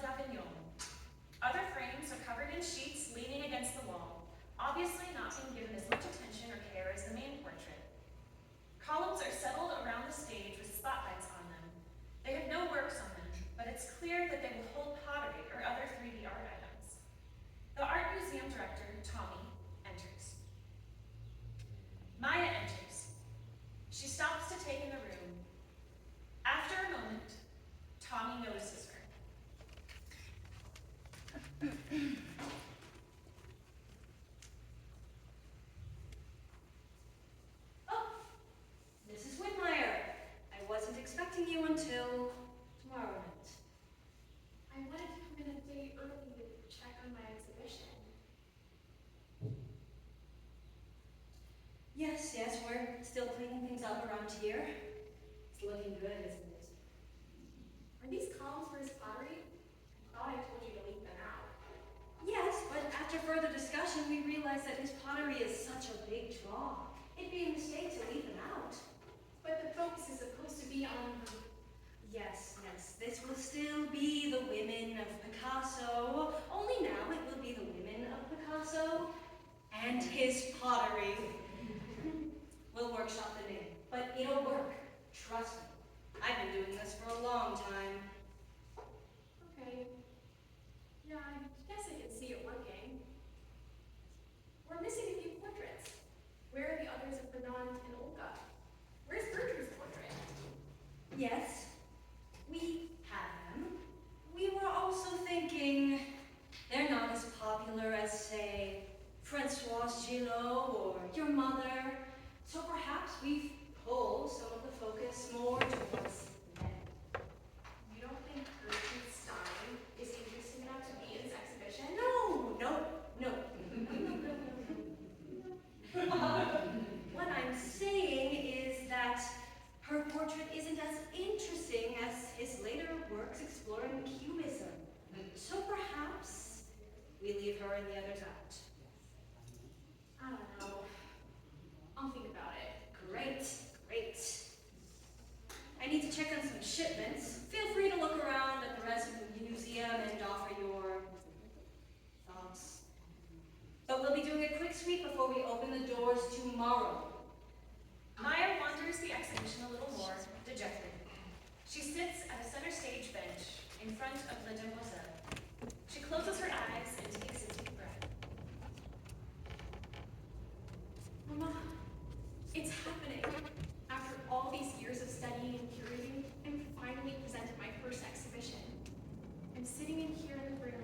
d'Avignon. Other frames are covered in sheets leaning against the wall, obviously not being given as much attention or care as the main portrait. Columns are settled around the stage with spotlights on them. They have no works on them, but it's clear that they will hold pottery or other 3D art items. The art museum director, Tommy, enters. Maya enters. She stops to take in the room. After a moment, Tommy notices her. Oh, Mrs. Whitmire. I wasn't expecting you until tomorrow night. I wanted to come in a day early to check on my exhibition. Yes, we're still cleaning things up around here. It's looking good, isn't it? Are these columns for his pottery? I thought I told you to leave them out. Yes, but after further discussion, we realized that his pottery is such a big draw. It'd be a mistake to leave them out. But the focus is supposed to be on... Yes, this will still be the women of Picasso. Only now it will be the women of Picasso and his pottery. We'll workshop the name, but it'll work. Trust me. I've been doing this for a long time. Okay. Yeah, I guess I can see it working. We're missing a few portraits. Where are the others of Fernand and Olga? Where's Gertrude's portrait? Yes, we have them. We were also thinking they're not as popular as, say, Francoise Gillot or your mother. So perhaps we pull some of the focus more towards them. You don't think Gertrude Stein is interesting enough to be in this exhibition? No. What I'm saying is that her portrait isn't as interesting as his later works exploring Cubism. So perhaps we leave her and the others out. I don't know. I'll think about it. Great. I need to check on some shipments. Feel free to look around at the rest of the museum and offer your thoughts. But we'll be doing a quick sweep before we open the doors tomorrow. Maya wanders the exhibition a little more, dejected. She sits at a center stage bench in front of La Demoiselle. She closes her eyes and takes a deep breath. Mama, it's happening. After all these years of studying and curating, I'm finally presented my first exhibition. I'm sitting in here in the room,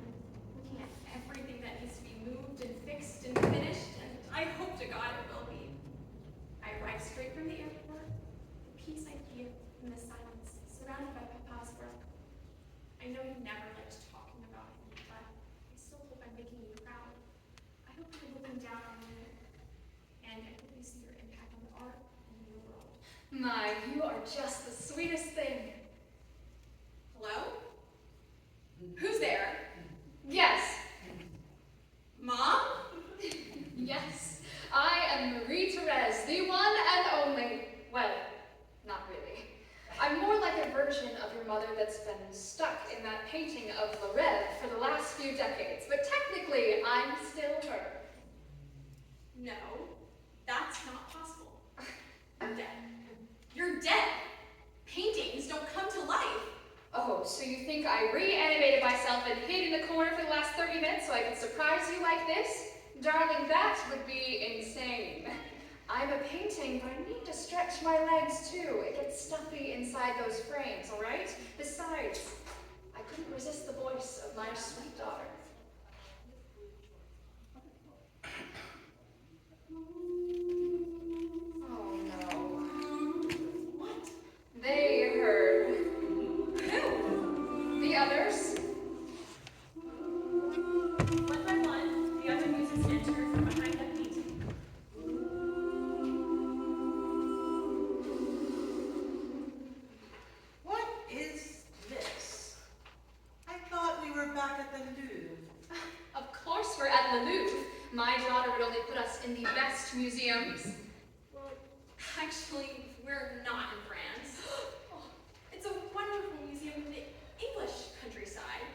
looking at everything that needs to be moved and fixed and finished, and I hope to God it will be. I arrived straight from the airport, the peace I feel in the silence, surrounded by Papa's work. I know you never liked talking about it, but I still hope I'm making you proud. I hope you're looking down on me, and I hope you see your impact on the art and in the world. My, you are just the sweetest thing. Hello? Who's there? Yes. Mom? Yes. I am Marie-Therese, the one and only. Well, not really. I'm more like a version of your mother that's been stuck in that painting of Le Rêve for the last few decades, but technically, I'm still her. No, that's not possible. I'm dead. You're dead. Paintings don't come to life. Oh, so you think I reanimated myself and hid in the corner for the last 30 minutes so I could surprise you like this? Darling, that would be insane. I'm a painting, but I need to stretch my legs too. It gets stuffy inside those frames, all right? Besides, I couldn't resist the voice of my sweet daughter. Oh no. What? They heard. Who? The others? One by one, the other muses enter from behind that painting. What is this? I thought we were back at the Louvre. Of course we're at the Louvre. My daughter would only put us in the best museums. Well, actually, we're not in France. It's a wonderful museum in the English countryside.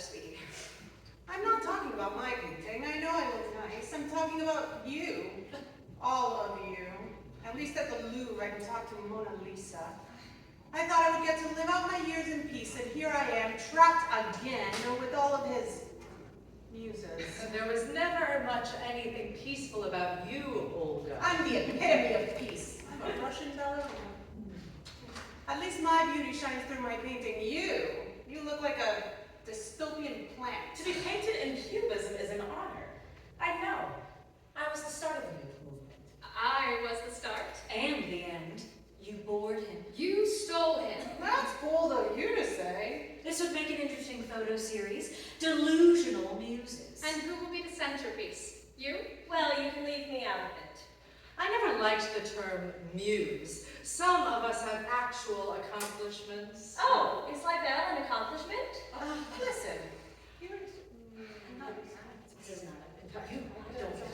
sweetie. I'm not talking about my painting. I know I look nice. I'm talking about you. All of you. At least at the Louvre, I can talk to Mona Lisa. I thought I would get to live out my years in peace, and here I am, trapped again with all of his muses. There was never much anything peaceful about you, Olga. I'm the epitome of peace. I'm a Russian ballerina. At least my beauty shines through my painting. You look like a dystopian plant. To be painted in Cubism is an honor. I know. I was the start of the youth movement. I was the start. And the end. You bored him. You stole him. That's bold of you to say. This would make an interesting photo series. Delusional muses. And who will be the centerpiece? You? well, you can leave me out of it. I never liked the term muse. Some of us have actual accomplishments. Oh, is libel an accomplishment? Listen. You don't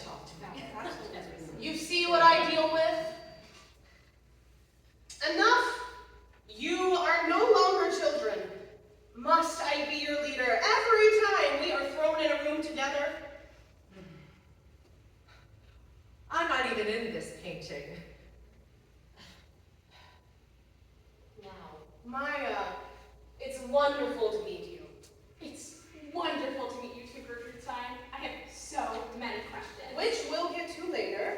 talk to me. You see what I deal with? Enough! You are no longer children. Must I be your leader every time we are thrown in a room together? I'm not even in this painting. Now, it's wonderful to meet you. It's wonderful to meet you too, Gertrude Stein. I have so many questions. Which we'll get to later.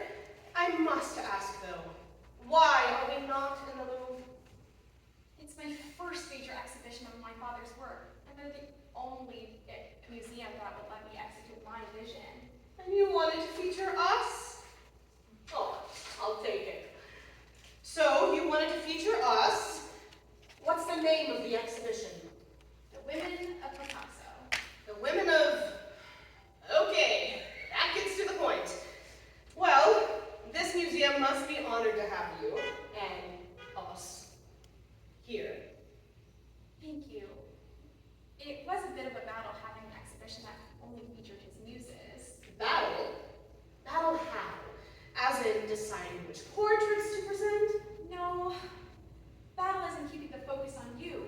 I must ask though, why are we not in the Louvre? It's my first major exhibition of my father's work, and they're the only museum that will let me execute my vision. And you wanted to feature us? Oh, I'll take it. So, you wanted to feature us. What's the name of the exhibition? The Women of Picasso. The women of... Okay, that gets to the point. Well, this museum must be honored to have you and us here. Thank you. It was a bit of a battle having an exhibition that only featured his muses. Battle? Battle how? As in deciding which portraits to present? No, battle isn't keeping the focus on you.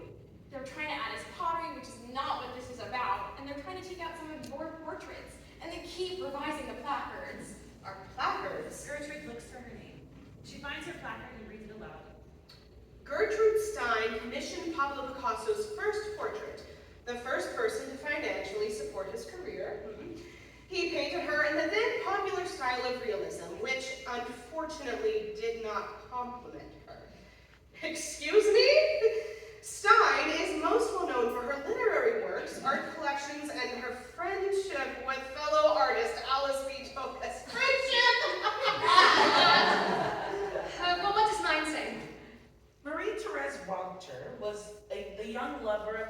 They're trying to add his pottery, which is not what this is about, and they're trying to take out some of your portraits, and they keep revising the placards. Our placards? Gertrude looks for her name. She finds her placard and reads it aloud. Gertrude Stein commissioned Pablo Picasso's first portrait, the first person to financially support his career. He painted her in the then popular style of realism, which unfortunately did not compliment her. Excuse me? Stein is most well known for her literary works, art collections, and her friendship with fellow artist Alice B. Tokus. Friendship! Well, what does mine say? Marie-Therese Walter was the young lover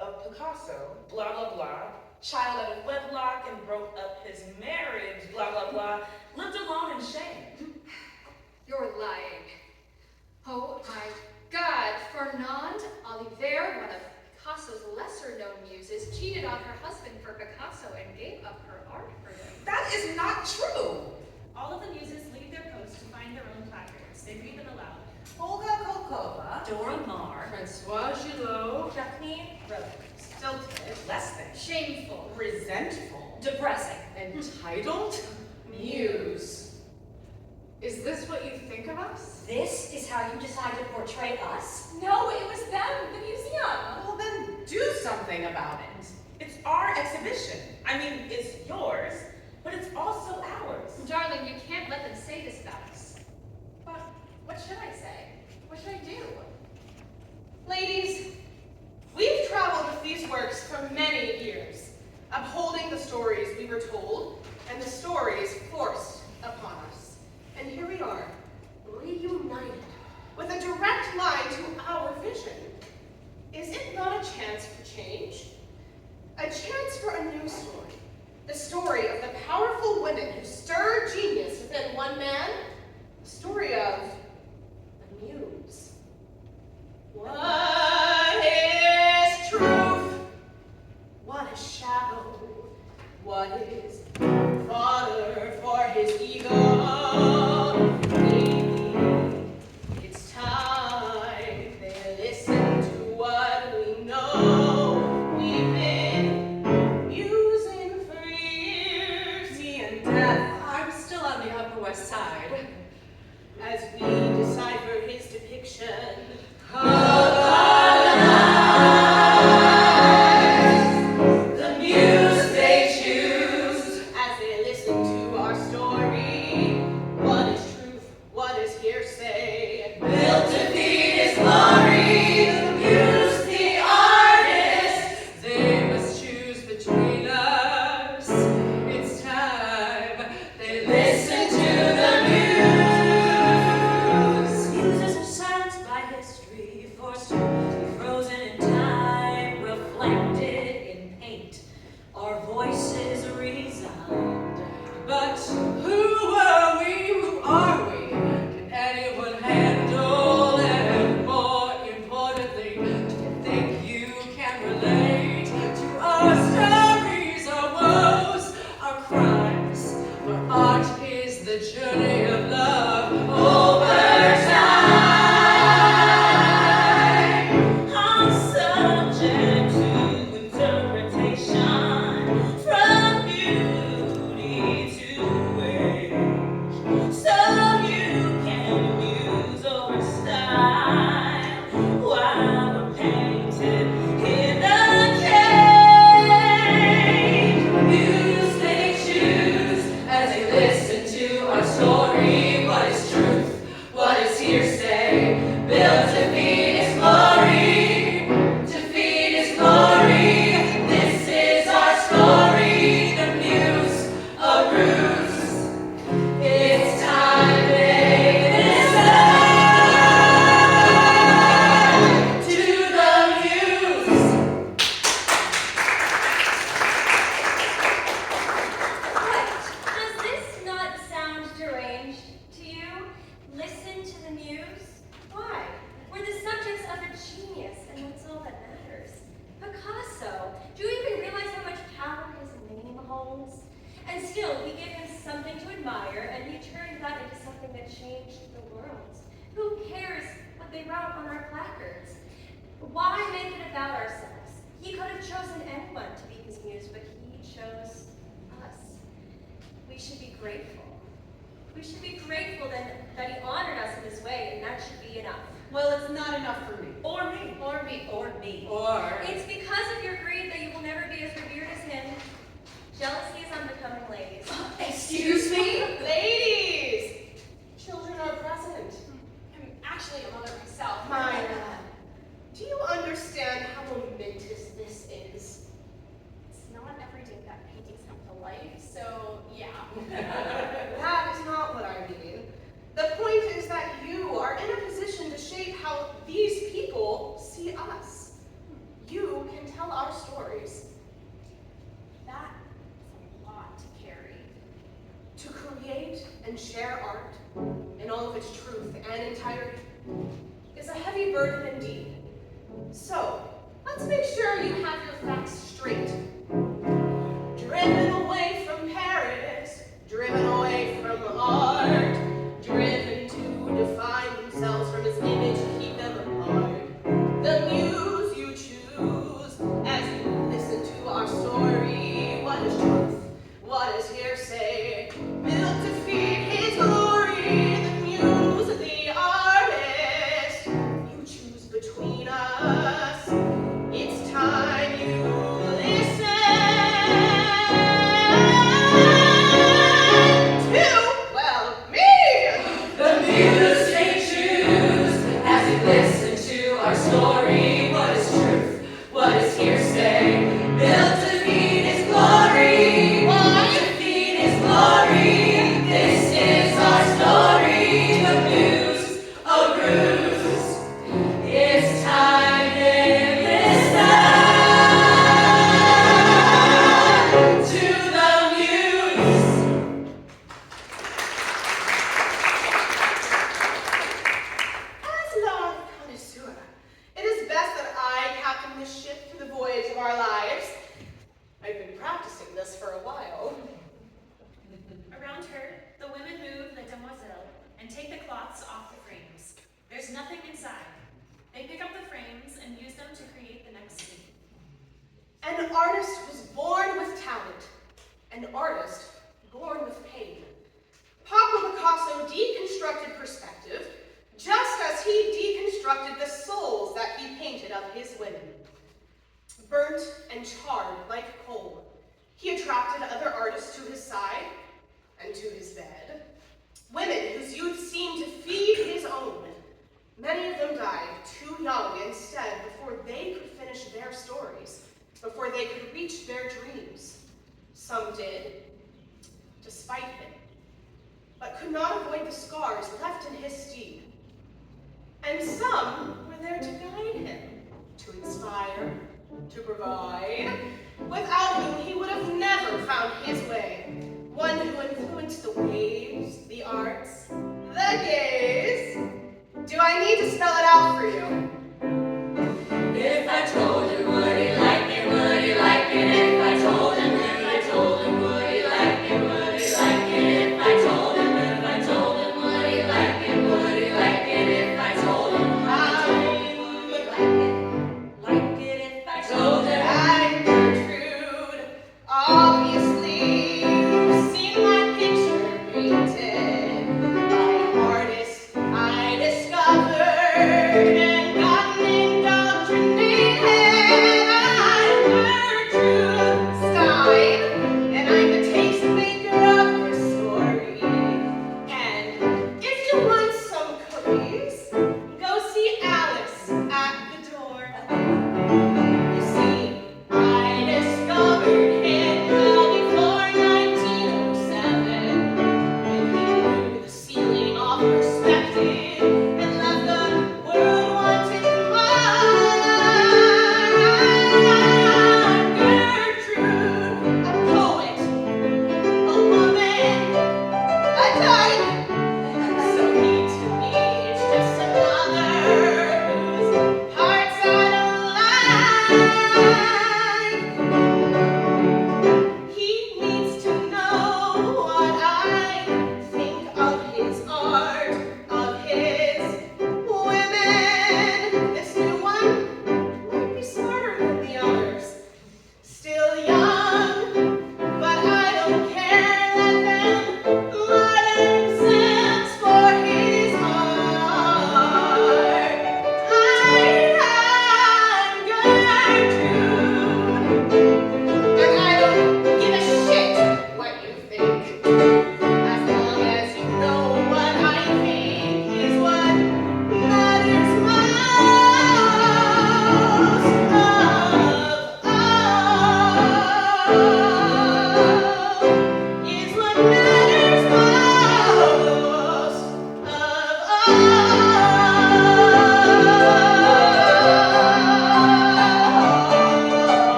of Picasso, blah, blah, blah, child out of wedlock and broke up his marriage, blah, blah, blah, lived alone in shame. You're lying. Oh my God, Fernande Olivier, one of Picasso's lesser-known muses, cheated on her husband for Picasso and gave up her art for him. That is not true. All of the muses leave their posts to find their own placards. They read them aloud. Olga Kolkova. Dora Maar. Francois Gillot. Jacqueline Rose. Stilted. Less than. Shameful. Resentful. Depressing. Entitled? Muse. Is this what you think of us? This is how you decide to portray us? No, it was them, the museum. Well, then do something about it. It's our exhibition. I mean, it's yours, but it's also ours. Darling, you can't let them say this about us. But what should I say? What should I do? Ladies, we've traveled with these works for many years, upholding the stories we were told and the stories forced upon us. And here we are, reunited, with a direct line to our vision. Is it not a chance for change? A chance for a new story. The story of the powerful women who stirred genius within one man. The story of the muse. What is truth? What is shadow? What is fodder for his ego? Maybe it's time they listen to what we know we've been the journey of love over time. I'm subject to interpretation from beauty to age, so you can muse over style while we're painted in a cage. Muse they choose as they listen to our story. What is truth? What is hearsay? Built to feed His glory. To feed His glory. This is our story. The muse of ruse. It's time they listen to the muse. What? Does this not sound deranged to you? Listen to the muse? Why? We're the subjects of a genius, and that's all that matters. Picasso. Do you even realize how much power his name holds? And still, we give him something to admire, and he turned that into something that changed the world. Who cares what they wrote on our placards? Why make it about ourselves? He could have chosen anyone to be his muse, but he chose us. We should be grateful. We should be grateful that he honored us in this way, and that should be enough. Well, it's not enough for me. Or me. Or me. Or me. Or It's because of your greed that you will never be as revered as him. Jealousy is unbecoming, ladies. excuse me? Ladies! Children are present. I'm actually a mother myself. Myra, do you understand how momentous this is? It's not every day that paintings come to life, so yeah. That is not what I mean. The point is that you are in a position to shape how these people see us. You can tell our stories. That is a lot to carry. To create and share art in all of its truth and entirety is a heavy burden indeed. So, let's make sure you have your facts straight. Driven away from Paris, driven away from art, driven to define themselves from his image to keep them apart. The muse you choose as you listen to our story. What is truth? What is hearsay? Built to feed his glory. The muse, the artist. You choose between us. It's time you listen to, well, me. The muse they choose as you listen to our story. What is truth? What is hearsay? Built to feed His glory. To feed His glory. This is our story. The muse of ruse. It's time they listen to the muse. As la connoisseur, it is best that I captain this ship through the voyage of our lives. I've been practicing this for a while. Around her, the women move the demoiselle and take the cloths off the frames. There's nothing inside. They pick up the frames and use them to create the next scene. An artist was born with talent, an artist born with pain. Pablo Picasso deconstructed perspective, just as he deconstructed the souls that he painted of his women. Burnt and charred like coal, he attracted other artists to his side and to his bed. Women whose youth seemed to feed his own. Many of them died too young instead before they could finish their stories, before they could reach their dreams. Some did, despite him, but could not avoid the scars left in his steed. And some were there to guide him, to inspire, to provide, without whom he would have never found his way. One who influenced the waves, the arts, the gaze. Do I need to spell it out for you? If I told him, would he like it? Would he like it? If I told him, would he like it? Would he like it? If I told him,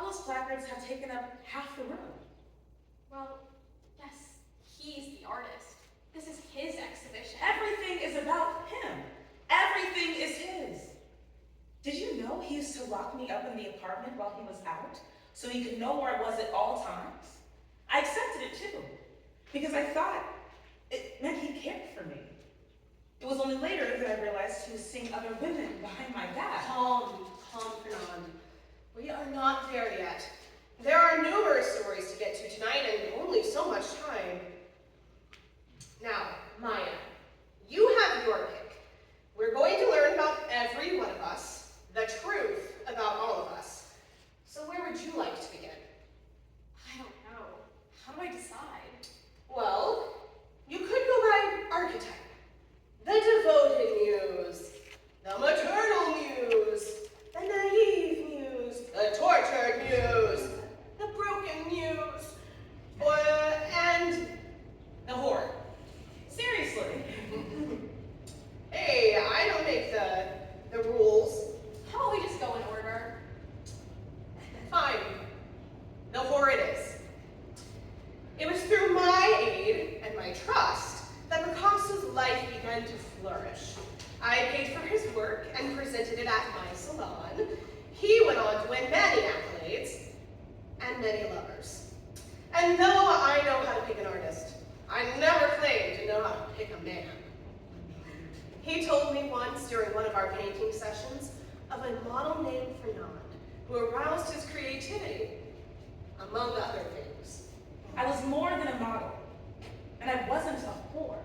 those placards have taken up half the room. Well, yes, he's the artist. This is his exhibition. Everything is about him. Everything is his. Did you know he used to lock me up in the apartment while he was out so he could know where I was at all times? I accepted it too, because I thought it meant he cared for me. It was only later that I realized he was seeing other women behind my back. Calm, Fernand. We are not there yet. There are numerous stories to get to tonight and only so much time. Now, Maya, you have your pick. We're going to learn about every one of us, the truth about all of us. So where would you like to begin? I don't know. How do I decide? Well, you could go by archetype. The devoted muse, the maternal muse, the naive muse, the tortured muse, the broken muse, and the whore. Seriously. Hey, I don't make the rules. How about we just go in order? Fine. The whore it is. It was through my aid and my trust that Picasso's life began to flourish. I paid for his work and presented it at my salon. He went on to win many accolades and many lovers. And though I know how to pick an artist, I never claimed to know how to pick a man. He told me once during one of our painting sessions of a model named Fernand who aroused his creativity, among other things. I was more than a model, and I wasn't a whore.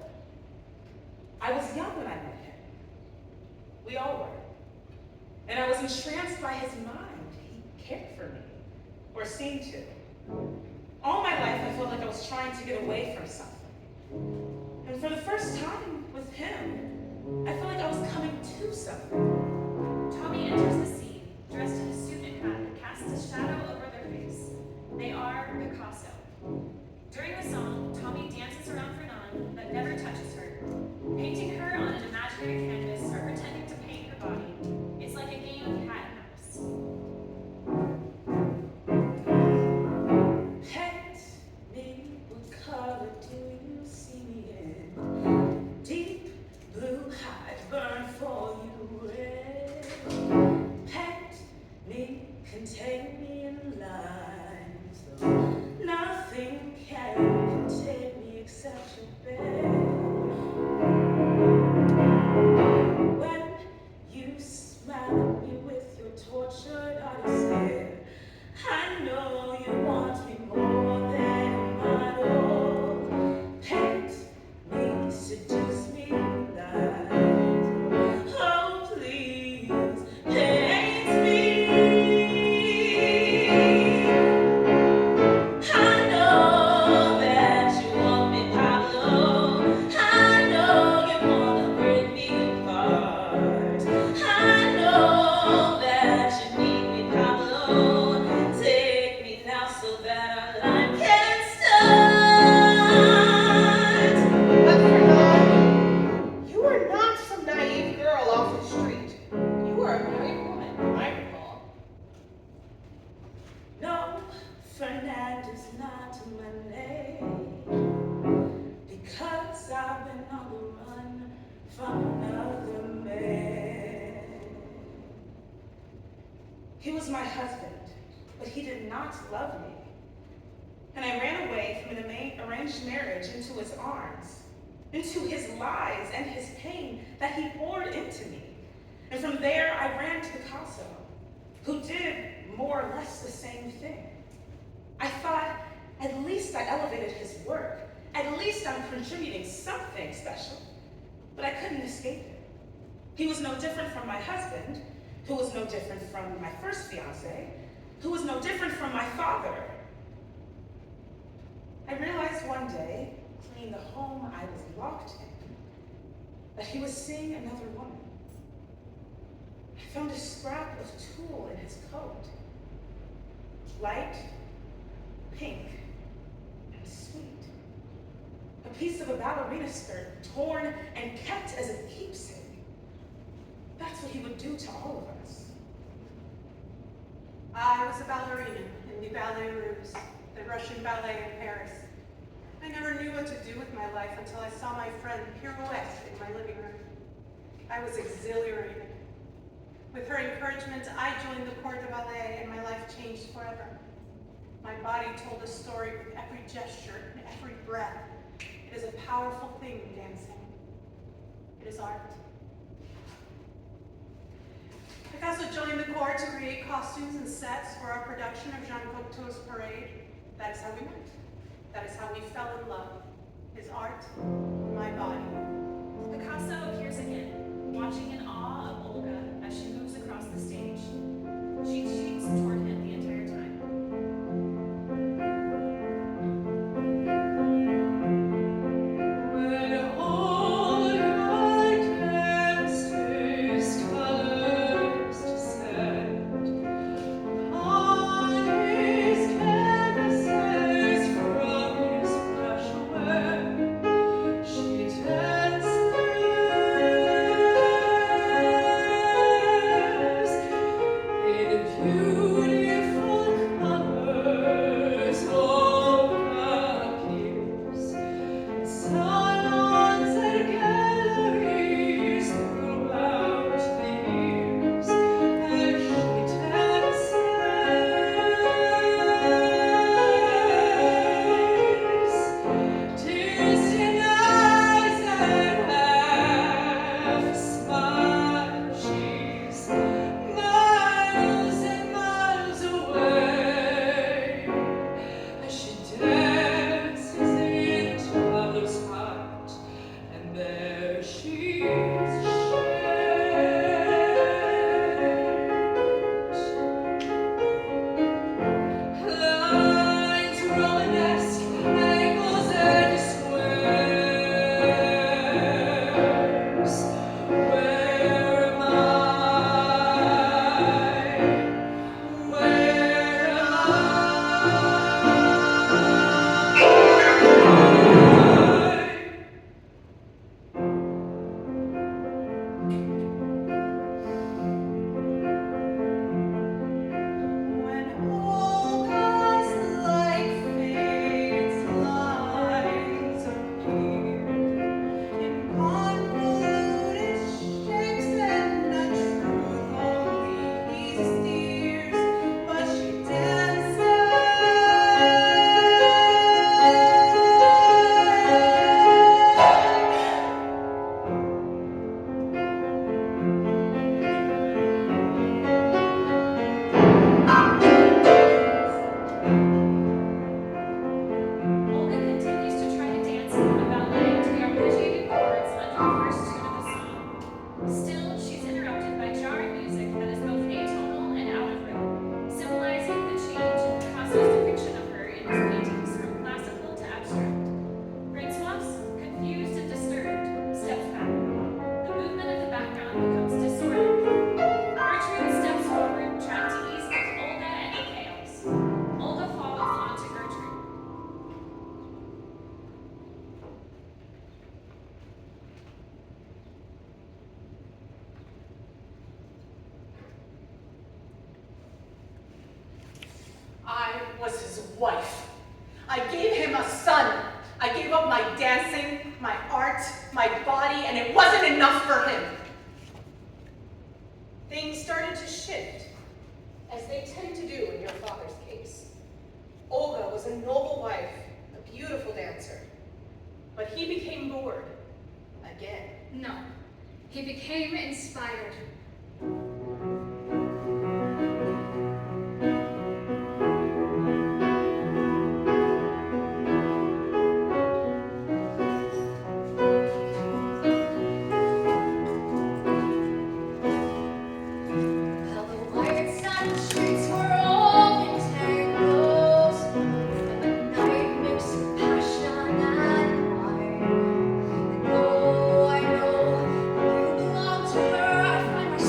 I was young when I met him. We all were. And I was entranced by his mind. He cared for me, or seemed to. All my life, I felt like I was trying to get away from something. And for the first time with him, I felt like I was coming to something. Tommy enters the scene, dressed in a suit and hat that casts a shadow over their face. They are Picasso. During the song, Tommy dances around Fernand, but never touches her, painting her on an imaginary canvas or pretending to paint her body. It's like a game of cat and mouse. Pet me, what color do you see me in? Deep blue, I'd burn for you red. Pet me, contain me in lines, though nothing can contain me except your bed. When you smile at me with your tortured artist stare, I know you want me more than a model. Paint me, seduce me, lies. Oh, please, paint me. I know that you want me, Pablo. I know you wanna break me apart. I know that you need me, Pablo. Take me now so that our life can start. But Fernand, you are not some naive girl off the street. You are a married woman, I recall. No, Fernand is not my name, because I've been on the run from another man. He was my husband, but he did not love me. And I ran away from an arranged marriage into his arms, into his lies and his pain that he poured into me. And from there, I ran to Picasso, who did more or less the same thing. I thought, at least I elevated his work. At least I'm contributing something special. But I couldn't escape it. He was no different from my husband, who was no different from my first fiance, who was no different from my father. I realized one day, cleaning the home I was locked in, that he was seeing another woman. I found a scrap of tulle in his coat. Light, pink, and sweet. A piece of a ballerina skirt, torn and kept as a keepsake. That's what he would do to all of us. I was a ballerina in the Ballet Russe, the Russian ballet in Paris. I never knew what to do with my life until I saw my friend pirouette in my living room. I was exhilarated. With her encouragement, I joined the corps de ballet and my life changed forever. My body told a story with every gesture and every breath. It is a powerful thing, dancing. It is art. Picasso joined the corps to create costumes and sets for our production of Jean Cocteau's Parade. That is how we met. That is how we fell in love. His art, my body. Picasso appears again, watching in awe of Olga as she moves across the stage. She cheeks toward him the entire time. When all your dancers' colors descend on his canvases from his brush away, she dances in beautiful colors. Olga appears. Salons and galleries throughout the years, as she dances, tears in eyes and half a smile. She's miles and miles away. As she dances into others' heart, and there she's shaped. Lines Romanesque, angles and squares. Where am I? Where am When Olga's light fades, lines appear in convoluted shapes, and the truth only he steers. But she Olga continues to try to dance in the ballet to the arpeggiated chords under the first tune of the song. Still, she's interrupted by jarring music that is both atonal and out of rhythm, symbolizing the change in Picasso's depiction of her in his paintings from classical to abstract. Francoise, confused and disturbed, steps back. The movement of the background becomes disordered. Gertrude steps forward, trying to ease both Olga and the chaos. Olga falls onto Gertrude. I was his wife. I gave him a son. I gave up my dancing, my art, my body, and it wasn't enough for him. Things started to shift, as they tend to do in your father's case. Olga was a noble wife, a beautiful dancer, but he became bored again. No, he became inspired. Well, the white satin streets were all in tangles, and the night mixed with passion and wine. And oh, I know you belong to her. I find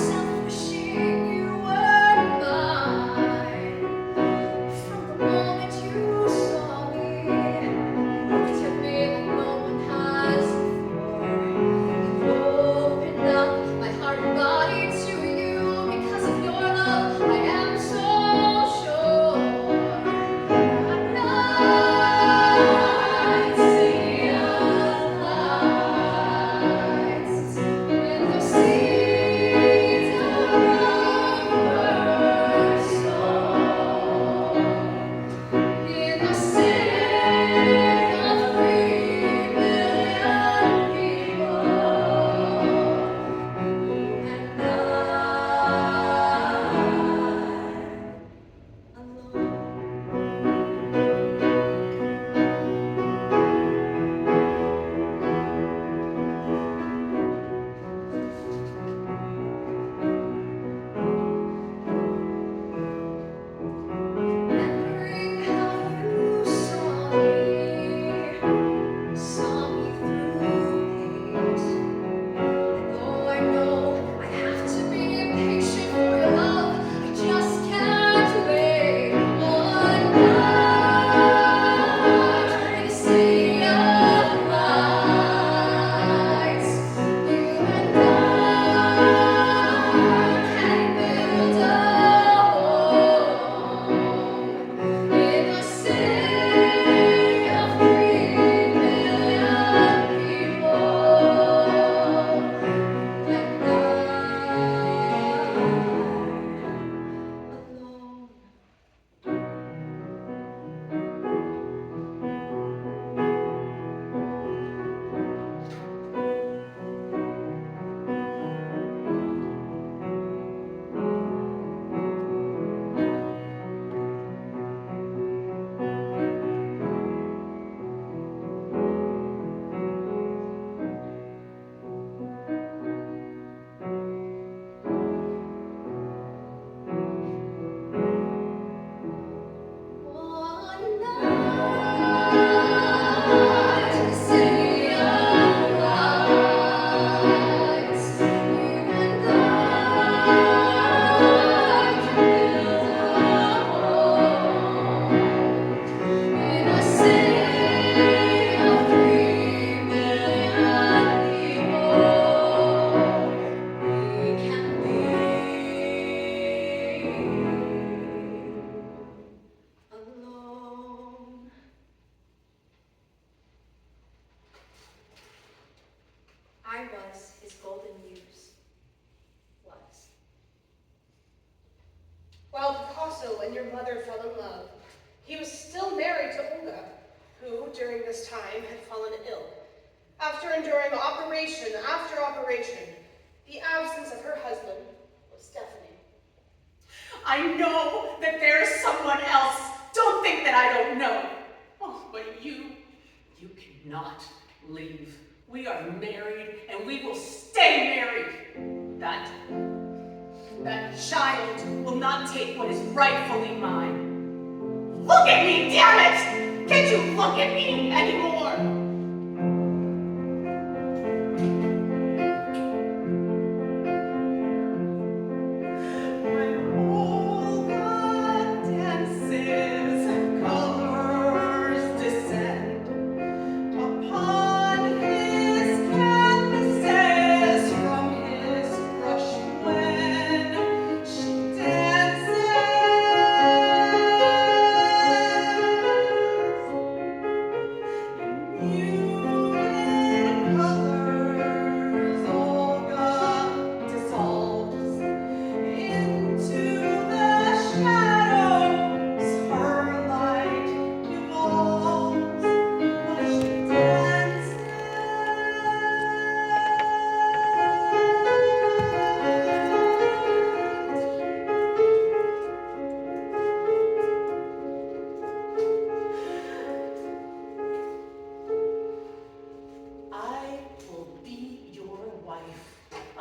I was his golden muse. Was. While Picasso and your mother fell in love, he was still married to Olga, who, during this time, had fallen ill. After enduring operation after operation, the absence of her husband was deafening. I know that there is someone else. Don't think that I don't know. Oh, but you cannot leave. We are married, and we will stay married. That child will not take what is rightfully mine. Look at me, damn it! Can't you look at me anymore?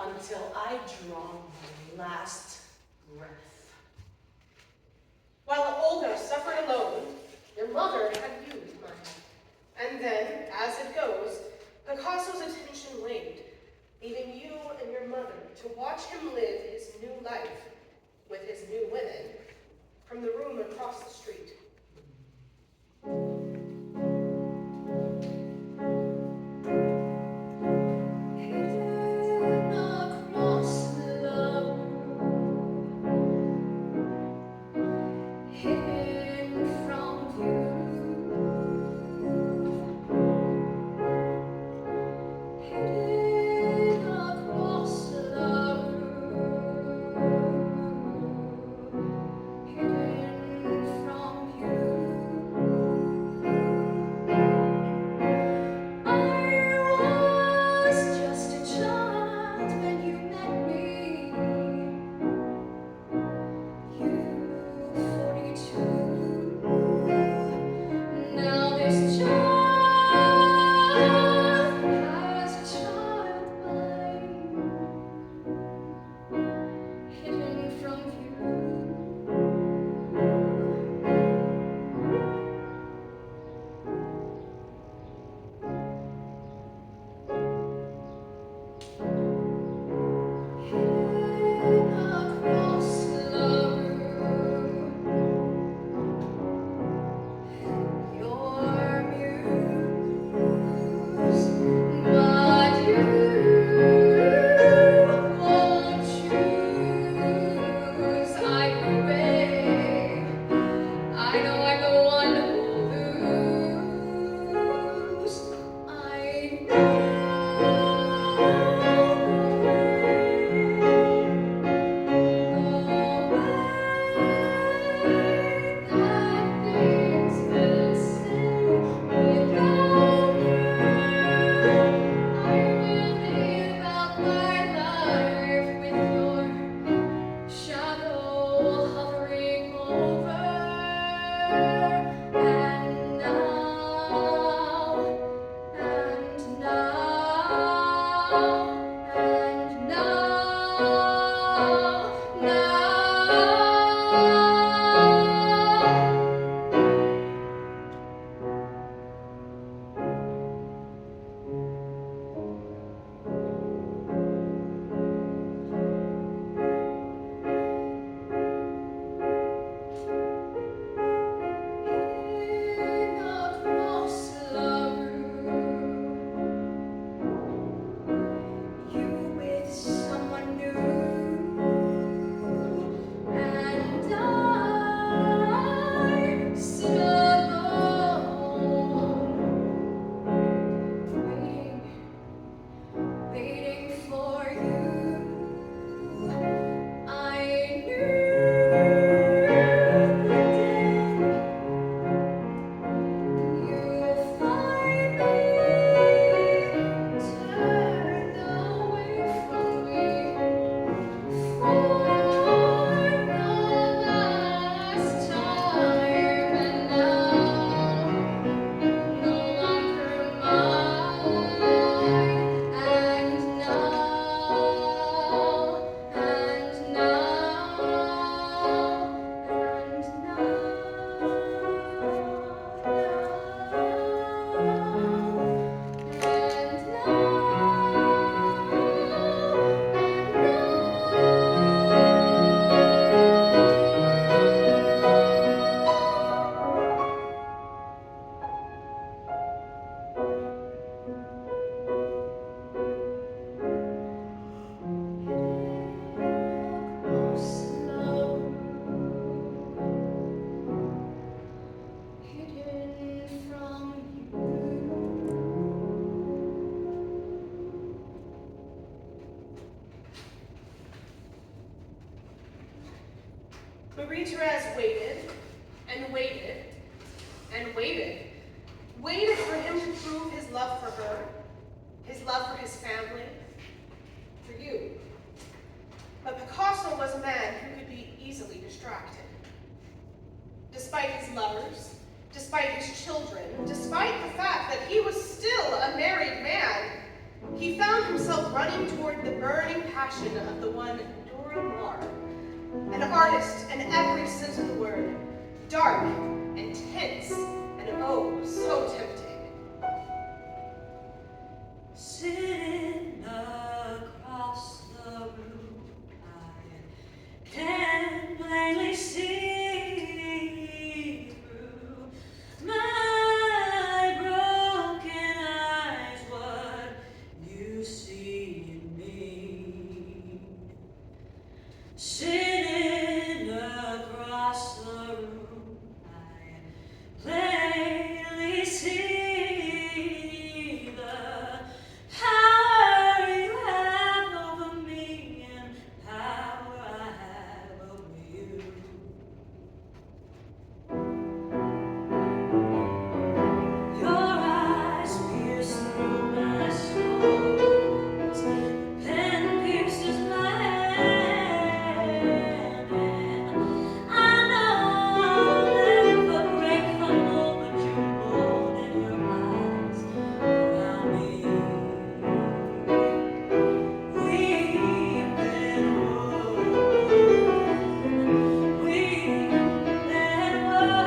Until I draw my last breath. While Olga suffered alone, your mother had you in mind. And then, as it goes, Picasso's attention waned, leaving you and your mother to watch him live his new life with his new women from the room across the street. Marie-Therese waited, and waited, and waited. Waited for him to prove his love for her, his love for his family, for you. But Picasso was a man who could be easily distracted. Despite his lovers, despite his children, despite the fact that he was still a married man, he found himself running toward the burning passion of the one Dora Maar, an artist in every sense of the word, dark, intense, and oh, so tempting. Sitting across the room, I can plainly see through my broken eyes what you see in me. Sitting across the room, I plainly see the power you have over me and power I have over you. Your eyes pierce through my soul, pen pierces my hand, and I know I'll never break the moment you hold in your eyes around me. We've been woven, we've been woven.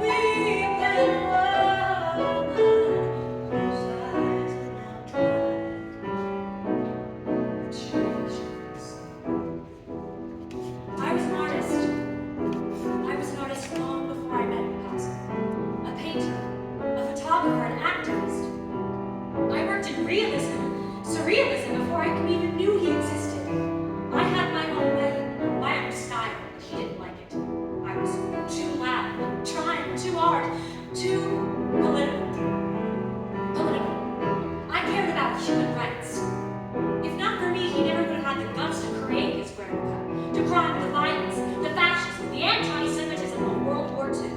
We've been woven, whose eyes are now dry, but she can see. I was an artist. I was an artist long before I met Picasso. A painter, a photographer, an activist. I worked in realism, surrealism before I even knew he existed. I had my own way, my own style, but he didn't like it. I was too loud, trying too hard, too political. I cared about human rights. If not for me, he never would have had the guts to create his Guernica, to crime the violence, the fascism, the anti-Semitism of World War II.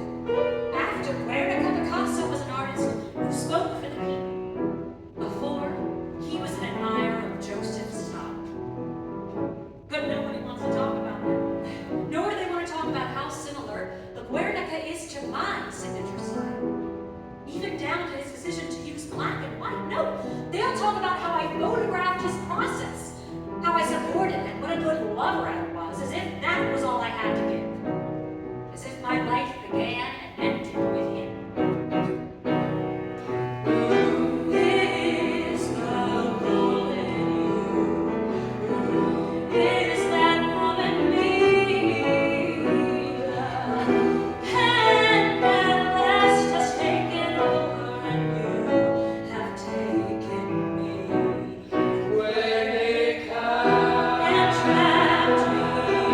After Guernica, Picasso was an artist who spoke for the people. Before, he was an admirer of Joseph Stalin. But nobody wants to talk about that. Nor do they want to talk about how similar the Guernica is to my signature style. Even down to his decision to use black and white. No, they'll talk about how I photographed his process, how I supported and what a good lover I was, as if that was all I had to give. As if my life began and ended with him. Who is the woman you? Who is that woman me? The hand at last has taken over and you have taken me. Guernica, entrapped me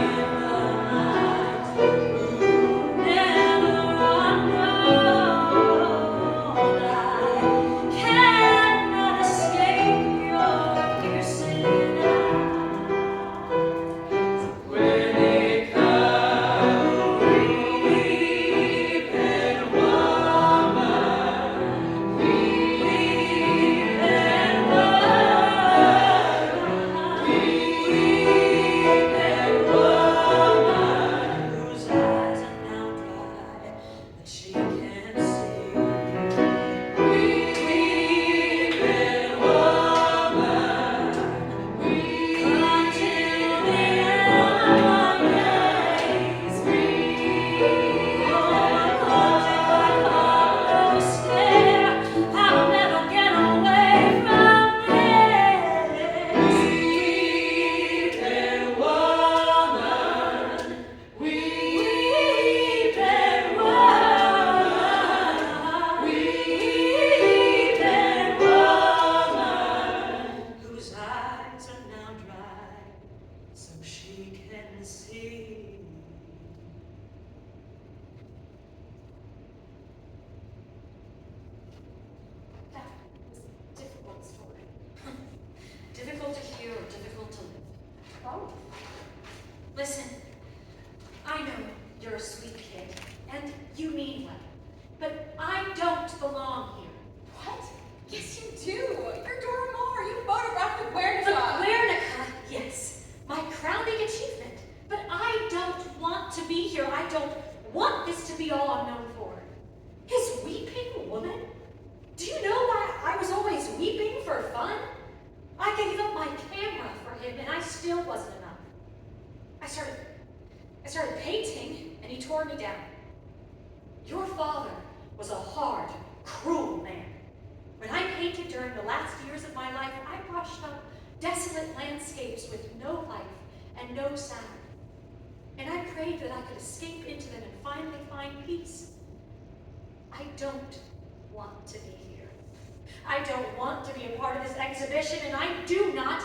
in the night. Who never unknown, I cannot escape your piercing eyes. Guernica, weeping woman, weeping woman, whose eyes are now dry, but she can see. Weeping woman, until the end of days. I'll never get away from this. Weeping woman, weeping woman, weeping woman, whose eyes are now dry, so she can see. That was a difficult story. Difficult to hear or difficult to live. Both. Listen, I know you're a sweet kid, and you mean well, but I don't belong here. What? Yes, you do. You're Dora Maar. You photographed the The Guernica. Guernica, yes, my crowning achievement. But I don't want to be here. I don't want this to be all I'm known for. His weeping woman? Do you know why I was always weeping for fun? I gave up my camera for him, and I still wasn't enough. I started painting, and he tore me down. Your father was a hard, cruel man. When I painted during the last years of my life, I brushed up desolate landscapes with no life and no sound. And I prayed that I could escape into them and finally find peace. I don't want to be here. I don't want to be a part of this exhibition, and I cannot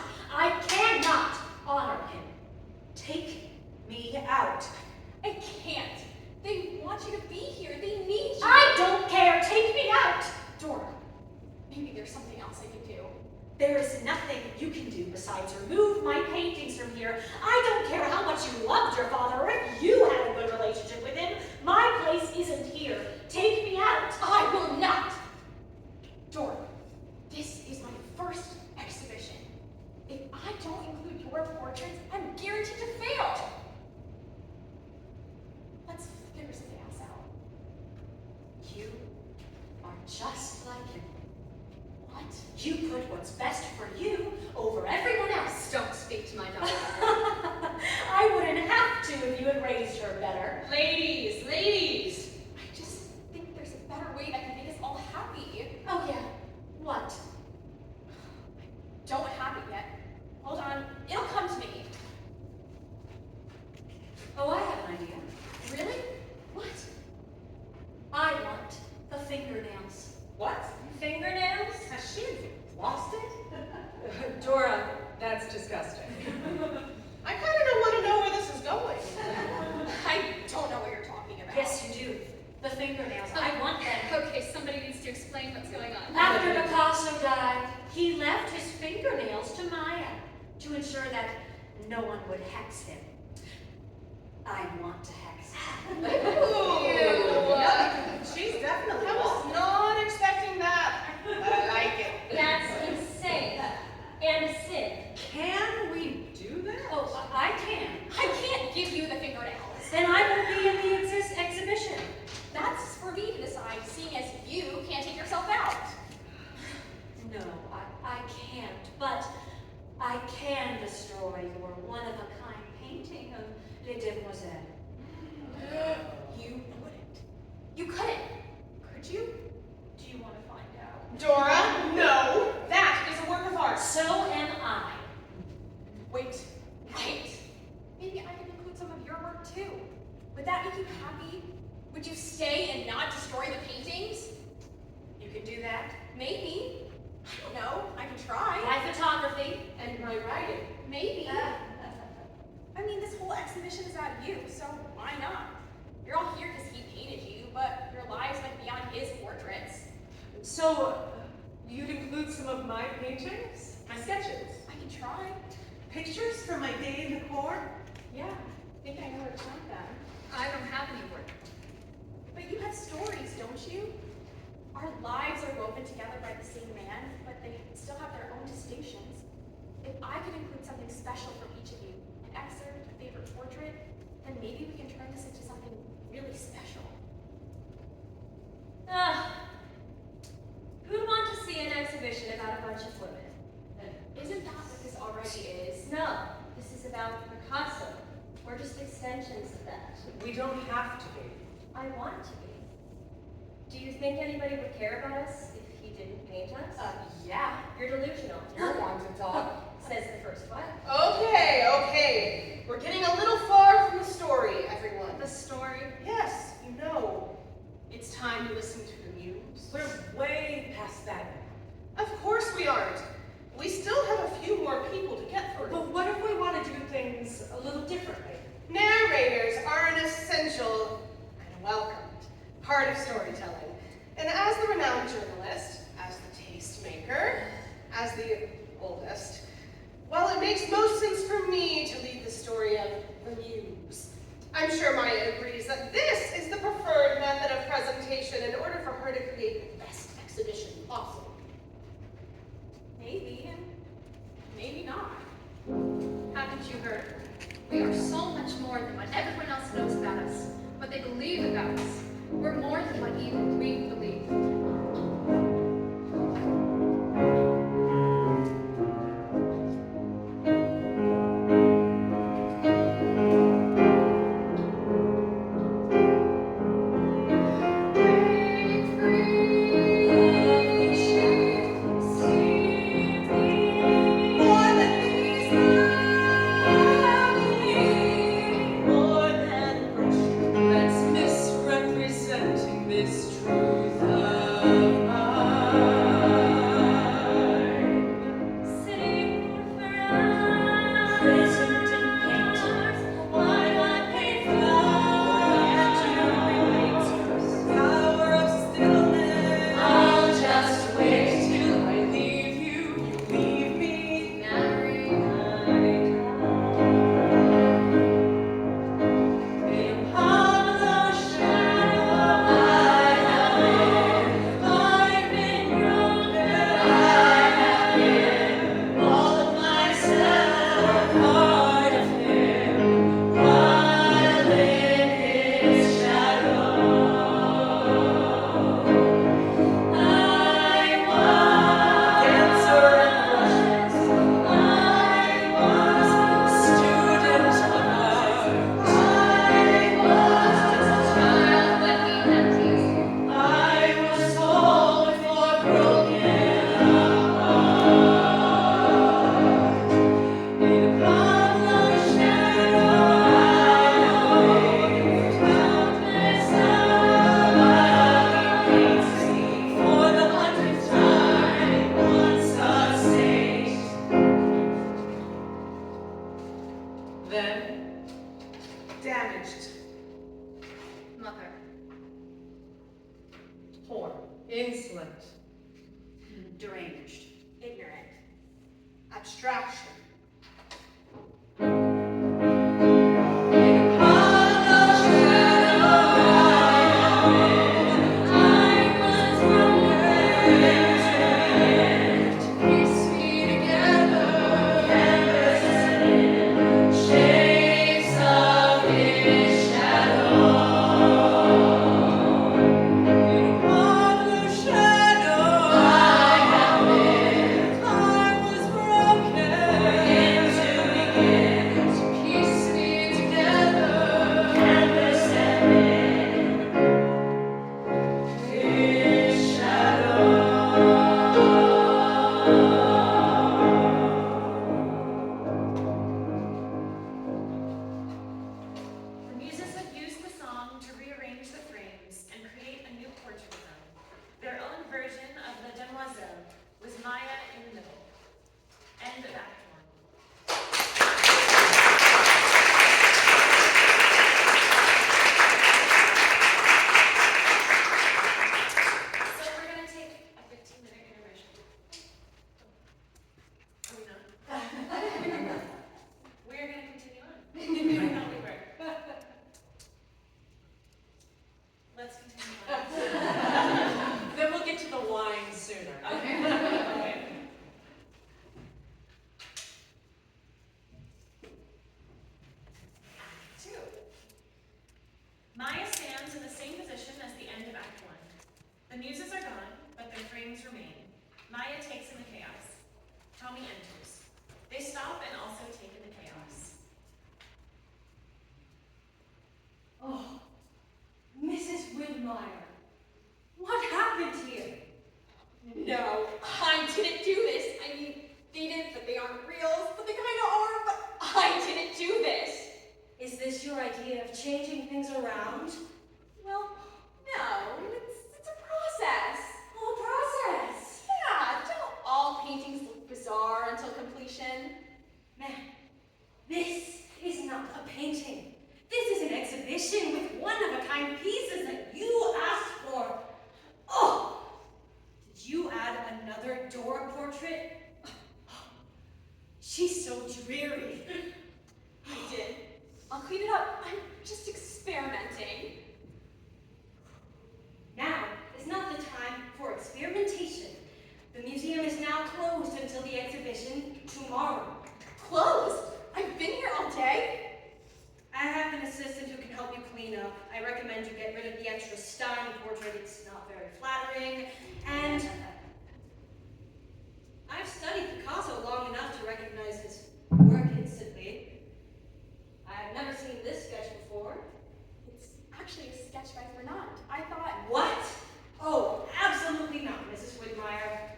honor him. Take me out. I can't. They want you to be here. They need you. I don't care. Take me out. Dora, maybe there's something else I can do. There is nothing you can do besides remove my paintings from here. I don't care how much you loved your father or if you had a good relationship with him. My place isn't here. Take me out. I will not. Dora, this is my first exhibition. If I don't include your portraits, I'm guaranteed to fail. Let's figure something else out. You are just like him. What? You put what's best for you over everyone else. Don't speak to my daughter. I wouldn't have to if you had raised her better. Ladies, ladies. I just think there's a better way that can make us all happy. Oh yeah, what? Don't have it yet. Hold on, it'll come to me. Oh, I have an idea. Really? What? I want the fingernails. What? Fingernails? Has she lost it? Dora, that's disgusting. I kind of don't want to know where this is going. I don't know what you're talking about. Yes, you do. The fingernails. I want them. Okay, somebody needs to explain what's going on. After Picasso died, he left his fingernails to Maya to ensure that no one would hex him. I want to hex him. She's definitely I was not expecting that. But I like it. That's insane. And a sin. Can we do that? Oh, I can. I can't give you the fingernails. Then I will be in the exhibition. That's for me to decide, seeing as you can't take yourself out. No, I can't. But I can destroy your one-of-a-kind painting of Les Demoiselles. You wouldn't. You couldn't. Could you? Do you want to find out? Dora, no. That is a work of art. So am I. Wait. Maybe I can include some of your work too. Would that make you happy? Would you stay and not destroy the paintings? You can do that. Maybe. I don't know. I can try. My photography. And my writing. Maybe. I mean, this whole exhibition is about you, so why not? You're all here because he painted you, but your lives went beyond his portraits. So, you'd include some of my paintings? My sketches. I can try. Pictures from my day in the Corps. Yeah, I think I know where to find them. I don't have any work. But you have stories, don't you? Our lives are woven together by the same man, but they still have their own distinctions. If I could include something special from each of you, an excerpt, a favorite portrait, then maybe we can turn this into something really special. Who'd want to see an exhibition about a bunch of women? Isn't that what this already is? No, this is about Picasso. We're just extensions of that. We don't have to be. I want to be. Do you think anybody would care about us if he didn't paint us? Yeah. You're delusional. I want to talk. Says the first one. Okay. We're getting a little far from the story, everyone. The story. Yes, you know. It's time to listen to the muse. We're way past that now. Of course we aren't. We still have a few more people to get through. But what if we want to do things a little differently? Narrators are an essential and welcomed part of storytelling. And as the renowned journalist, as the tastemaker, as the oldest, Well, it makes most sense for me to lead the story of the Muse. I'm sure Maya agrees that this is the preferred method of presentation in order for her to create the best exhibition possible. Maybe, and maybe not. Haven't you heard? We are so much more than what everyone else knows about us, what they believe about us. We're more than what even we believe. More than that's misrepresenting this truth of mine. Sing for us, present and painted. Why not paint flowers? And to relate the power of stillness. I'll just wait till I leave you. You leave me. Marry in hollow shadow, I have been broken, I have been all of myself, part of him, while in his shadow, I was dancer and brushes, I was student of art. I was whole before broken apart. In hollow shadow, I waited countless hours for the 100th time, once a saint. Then damaged. Mother. Poor. Insolent. Deranged. Ignorant. Abstraction. Hollow shadow, I was broken to piece me together, canvas in shapes of his shadow. In hollow shadow, I was broken to piece me together, canvas and his shadow. The Muses have used the song to rearrange the frames and create a new portrait of them. Their own version of the Demoiselle was Maya in the middle. End of Act 1. So we're going to take a 15-minute intermission. Are we not? We're going to continue on. I thought we were. Let's continue on. Then we'll get to the wine sooner. Okay. Two. Maya stands in the same position as the end of Act 1. The Muses are gone, but their frames remain. Maya takes in the chaos. Tommy enters. They stop and also take in the chaos. Oh, Mrs. Widmeyer, what happened here? No, I didn't do this. I mean, they did, but they aren't real. But they kind of are, but I didn't do this. Is this your idea of changing things around? Well, no, it's a process. Oh, process! Yeah, don't all paintings look bizarre until completion? Man, this is not a painting. This is an exhibition with one-of-a-kind pieces that you asked for. Oh! Did you add another Dora portrait? She's so dreary. I did. I'll clean it up. I'm just experimenting. Now is not the time for experimentation. The museum is now closed until the exhibition tomorrow. Closed? I've been here all day. I have an assistant who can help you clean up. I recommend you get rid of the extra Stein portrait. It's not very flattering. And I've studied Picasso long enough to recognize his work instantly. I've never seen this sketch before. It's actually a sketch by Fernand. I thought... What? Oh, absolutely not, Mrs. Whitmire.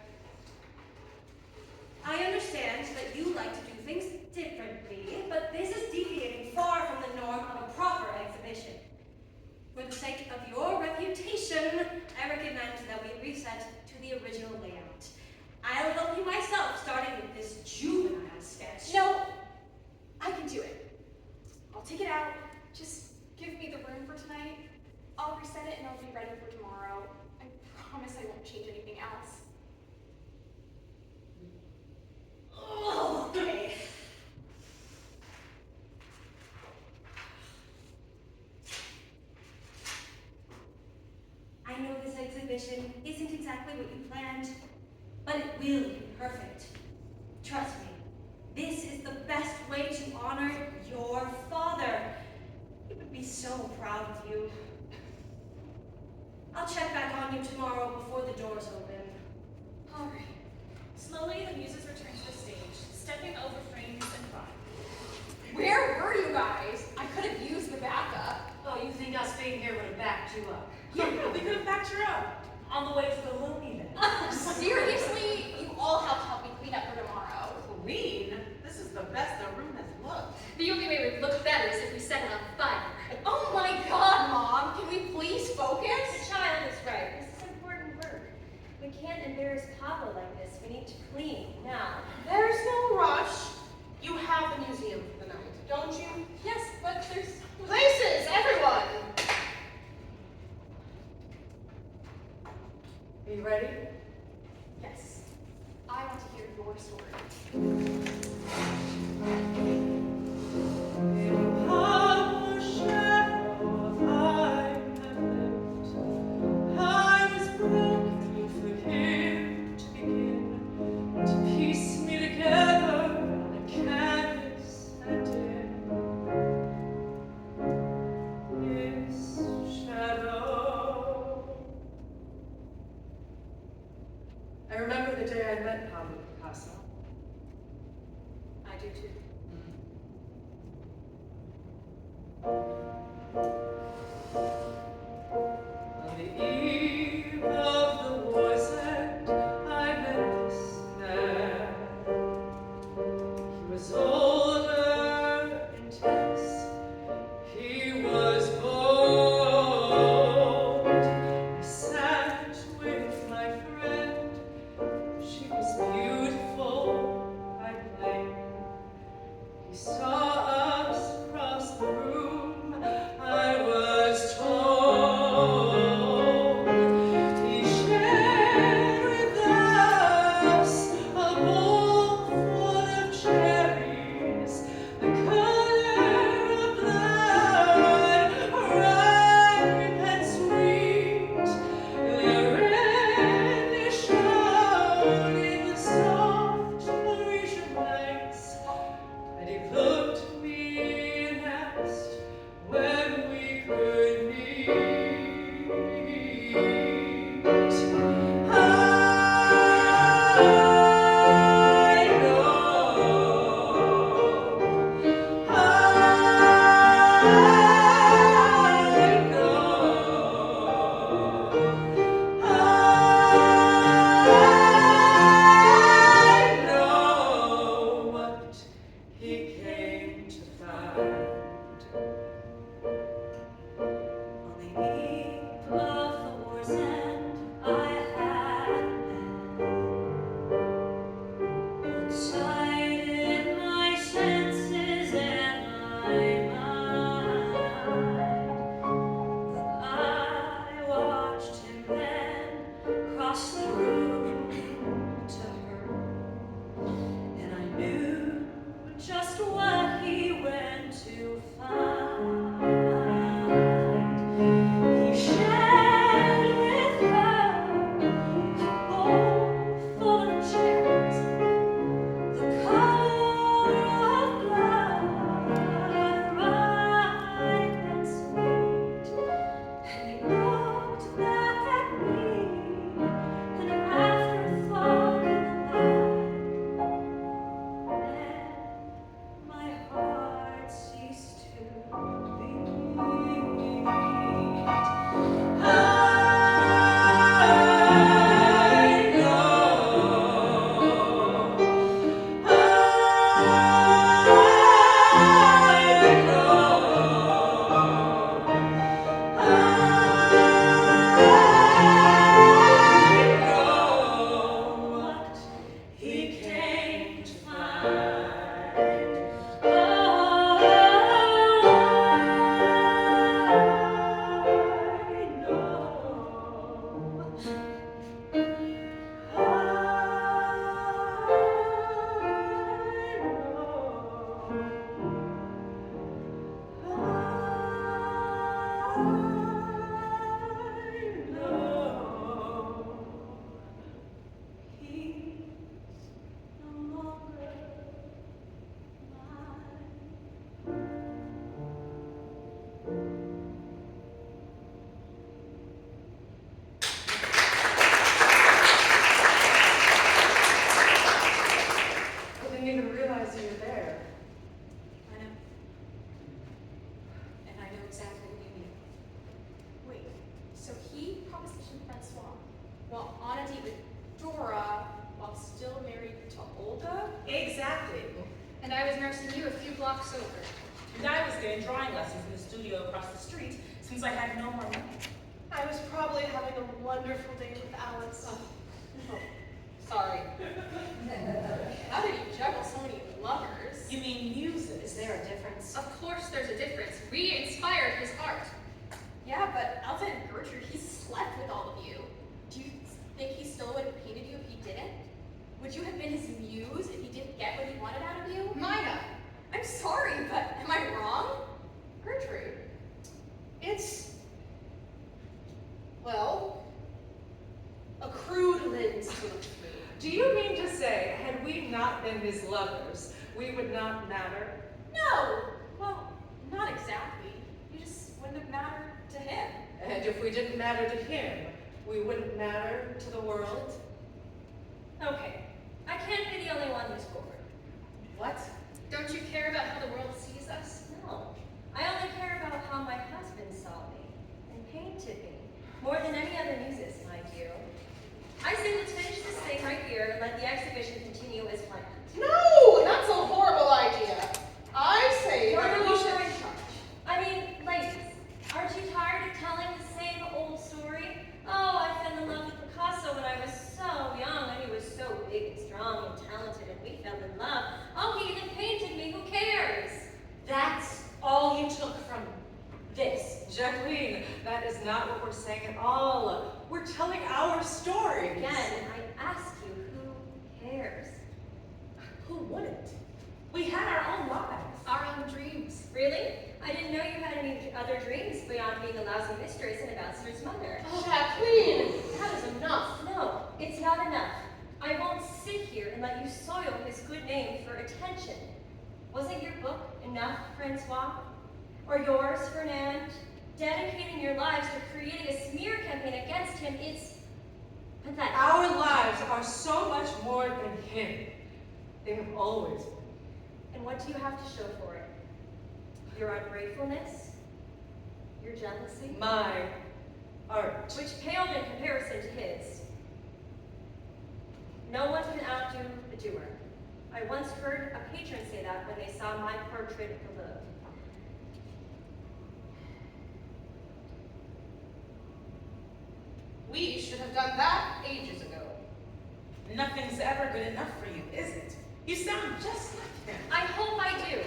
I understand that you like to do things differently, but this is deviating far from the norm of a proper exhibition. For the sake of your reputation, I recommend that we reset to the original layout. I'll help you myself, starting with this juvenile sketch. No, I can do it. I'll take it out. Just give me the room for tonight. I'll reset it and I'll be ready for tomorrow. I promise I won't change anything else. Oh, okay. I know this exhibition isn't exactly what you planned, but it will be perfect. Trust me, this is the best way to honor your father. He would be so proud of you. I'll check back on you tomorrow before the doors open. All right. Slowly, the muses return to the stage, stepping over frames and vines. Where were you guys? I could have used the backup. Oh, you think us being here would have backed you up? Yeah, we could have backed her up on the way to the Looney then. Seriously? You all have to help me clean up for tomorrow. Queen, this is the best the room has looked. The only way it would look better is if we set it on fire. Oh my god, Mom! Can we please focus? The child is right. This is important work. We can't embarrass Papa like this. We need to clean now. There's no rush. You have the museum for the night, don't you? Yes, but there's... Places, everyone! Are you ready? Yes. I want to hear your story. I remember the day I met Pablo Picasso. I do too. On the eve of the war's end, I met this man. He was older, intense. He was bold. He sat with my friend. She was beautiful, I blame. He saw us across the room, I was told. He shared with us a bowl full of cherries. realizing you're there. I know. And I know exactly what you mean. Wait, so he propositioned Francois while on a date with Dora while still married to Olga? Exactly. And I was nursing you a few blocks over. And I was getting drawing lessons in the studio across the street since I had no more money. I was probably having a wonderful day with Alex. Oh, sorry. How did you juggle so many lovers? You mean muses? Is there a difference? Of course there's a difference. We inspired his art. Yeah, but Alvin and Gertrude, he slept with all of you. Do you think he still would have painted you if he didn't? Would you have been his muse if he didn't get what he wanted out of you? Mina. I'm sorry, but am I wrong? Gertrude. It's, well, a crude lens to look through. Do you mean to say, had we not been his lovers, we would not matter? No! Well, not exactly. You just wouldn't have mattered to him. And if we didn't matter to him, we wouldn't matter to the world? Okay, I can't be the only one who's bored. What? Don't you care about how the world sees us? No, I only care about how my husband saw me and painted me. More than any other muses, mind you. I say let's finish this thing right here and let the exhibition continue as planned. No, that's a horrible idea. I say You're that no we longer should... in charge. I mean, ladies, aren't you tired of telling the same old story? Oh, I fell in love with Picasso when I was so young, and he was so big and strong and talented, and we fell in love. Oh, he even painted me, who cares? That's all you took from this. Jacqueline, that is not what we're saying at all. We're telling our stories. Again, I ask you, who cares? Who wouldn't? We had our own lives. Our own dreams. Really? I didn't know you had any other dreams beyond being a lousy mistress and a bastard's mother. Jacqueline, that is enough. No, it's not enough. I won't sit here and let you soil his good name for attention. Wasn't your book enough, Francois? Or yours, Fernand? Dedicating your lives to creating a smear campaign against him, it's pathetic. Our lives are so much more than him. They have always been. And what do you have to show for it? Your ungratefulness? Your jealousy? My art. Which paled in comparison to his. No one can outdo the doer. I once heard a patron say that when they saw my portrait below. We should have done that ages ago. Nothing's ever good enough for you, is it? You sound just like him. I hope I do.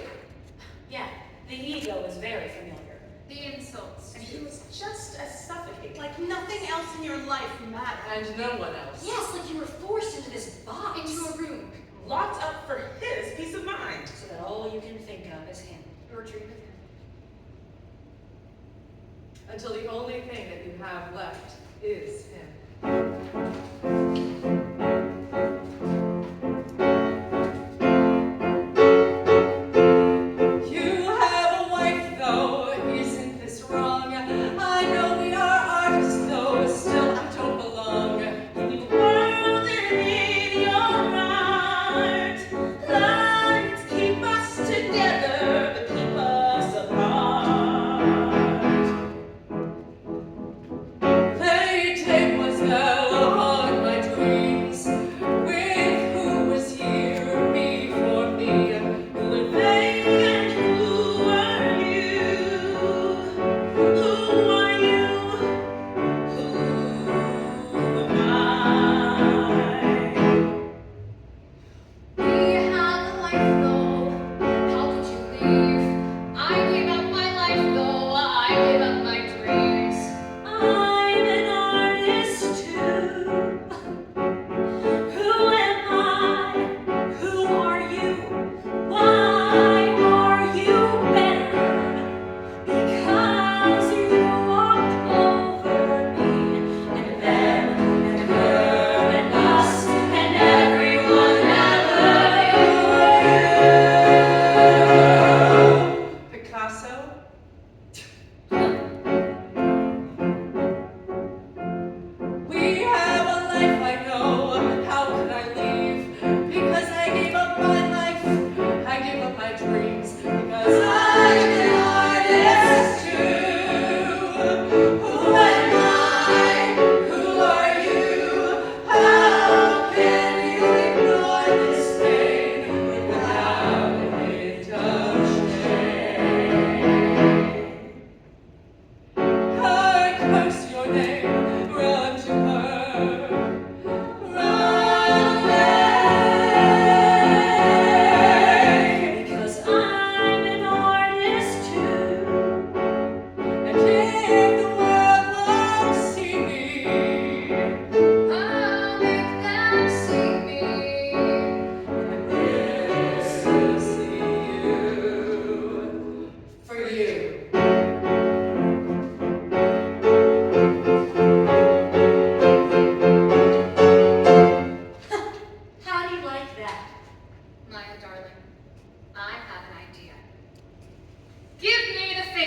Yeah, the ego is very familiar. The insults. And he was just as suffocating. Like nothing else in your life mattered. And no one else. Yes, like you were forced into this box. Into a room. Locked up for his peace of mind. So that all you can think of is him. Your dream of him. Until the only thing that you have left is him. You have a wife, though, isn't this wrong? I know we are artists, though, still I don't belong. In the world in need your art. Lines keep us together, but keep us apart. Lady Mademoiselle, on my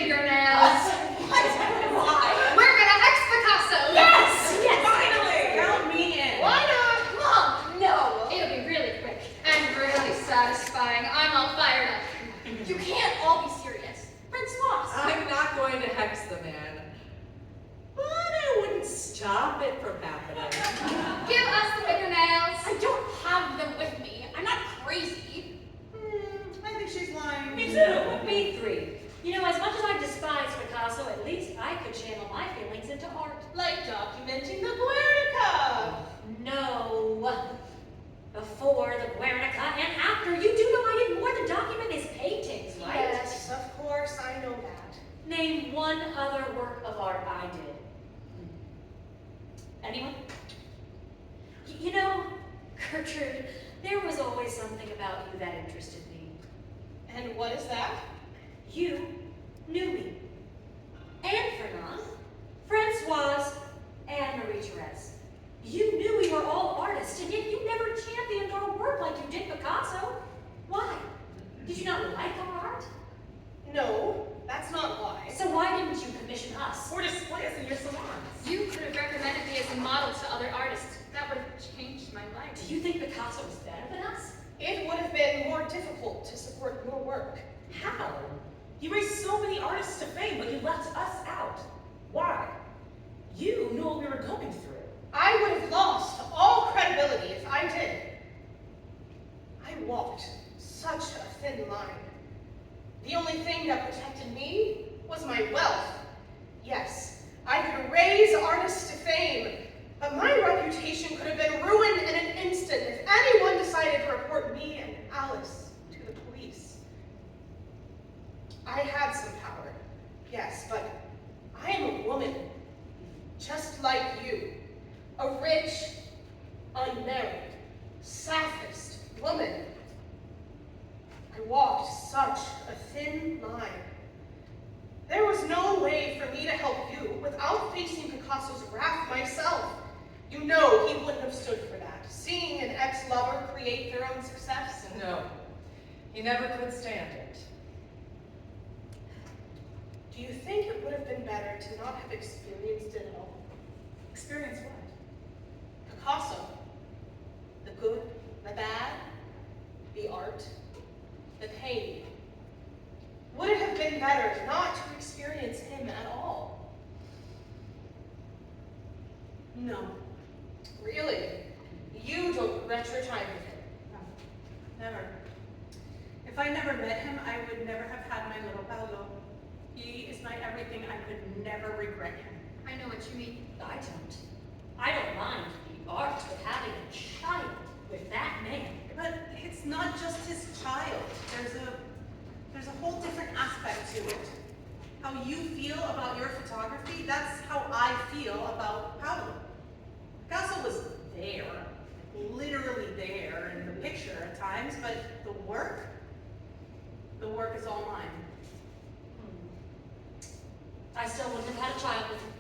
fingernails. What? Why? We're gonna hex Picasso. Yes! Yes! Finally! Count me in. Why not? Mom, no! It'll be really quick and really satisfying. I'm all fired up. You can't all be serious. Francois! I'm not going to hex the man, but I wouldn't stop it from happening. Give us the fingernails. I don't have them with me. I'm not crazy. I think she's lying. Me too. Me three. You know, as much as I despise Picasso, at least I could channel my feelings into art. Like documenting the Guernica. No. Before the Guernica and after, you do know I did more than document his paintings, right? Yes, of course, I know that. Name one other work of art I did. Anyone? You know, Gertrude, there was always something about you that interested me. And what is that? You knew me. And Fernand, Francoise, and Marie-Therese. You knew we were all artists, and yet you never championed our work like you did Picasso. Why? Did you not like our art? No, that's not why. So why didn't you commission us? Or display us in your salons. You could have recommended me as a model to other artists. That would have changed my life. Do you think Picasso was better than us? It would have been more difficult to support your work. How? You raised so many artists to fame, but you left us out. Why? You knew what we were going through. I would have lost all credibility if I did. I walked such a thin line. The only thing that protected me was my wealth. Yes, I could raise artists to fame, but my reputation could have been ruined in an instant if anyone decided to report me and Alice to the police. I had some power, yes, but I am a woman, just like you. A rich, unmarried, sapphic woman. I walked such a thin line. There was no way for me to help you without facing Picasso's wrath myself. You know he wouldn't have stood for that, seeing an ex-lover create their own success. No, he never could stand it. Do you think it would have been better to not have experienced it at all? Experience what? Picasso. The good, the bad, the art, the pain. Would it have been better not to experience him at all? No. Really? You don't regret your time with him? No, never. If I never met him, I would never have had my little Paolo. He is my everything. I could never regret him. I know what you mean. I don't. I don't mind the art of having a child with that man. But it's not just his child. There's a whole different aspect to it. How you feel about your photography, that's how I feel about Paolo. Picasso was there, literally there in the picture at times, but the work is all mine. I still wouldn't have had a child with him.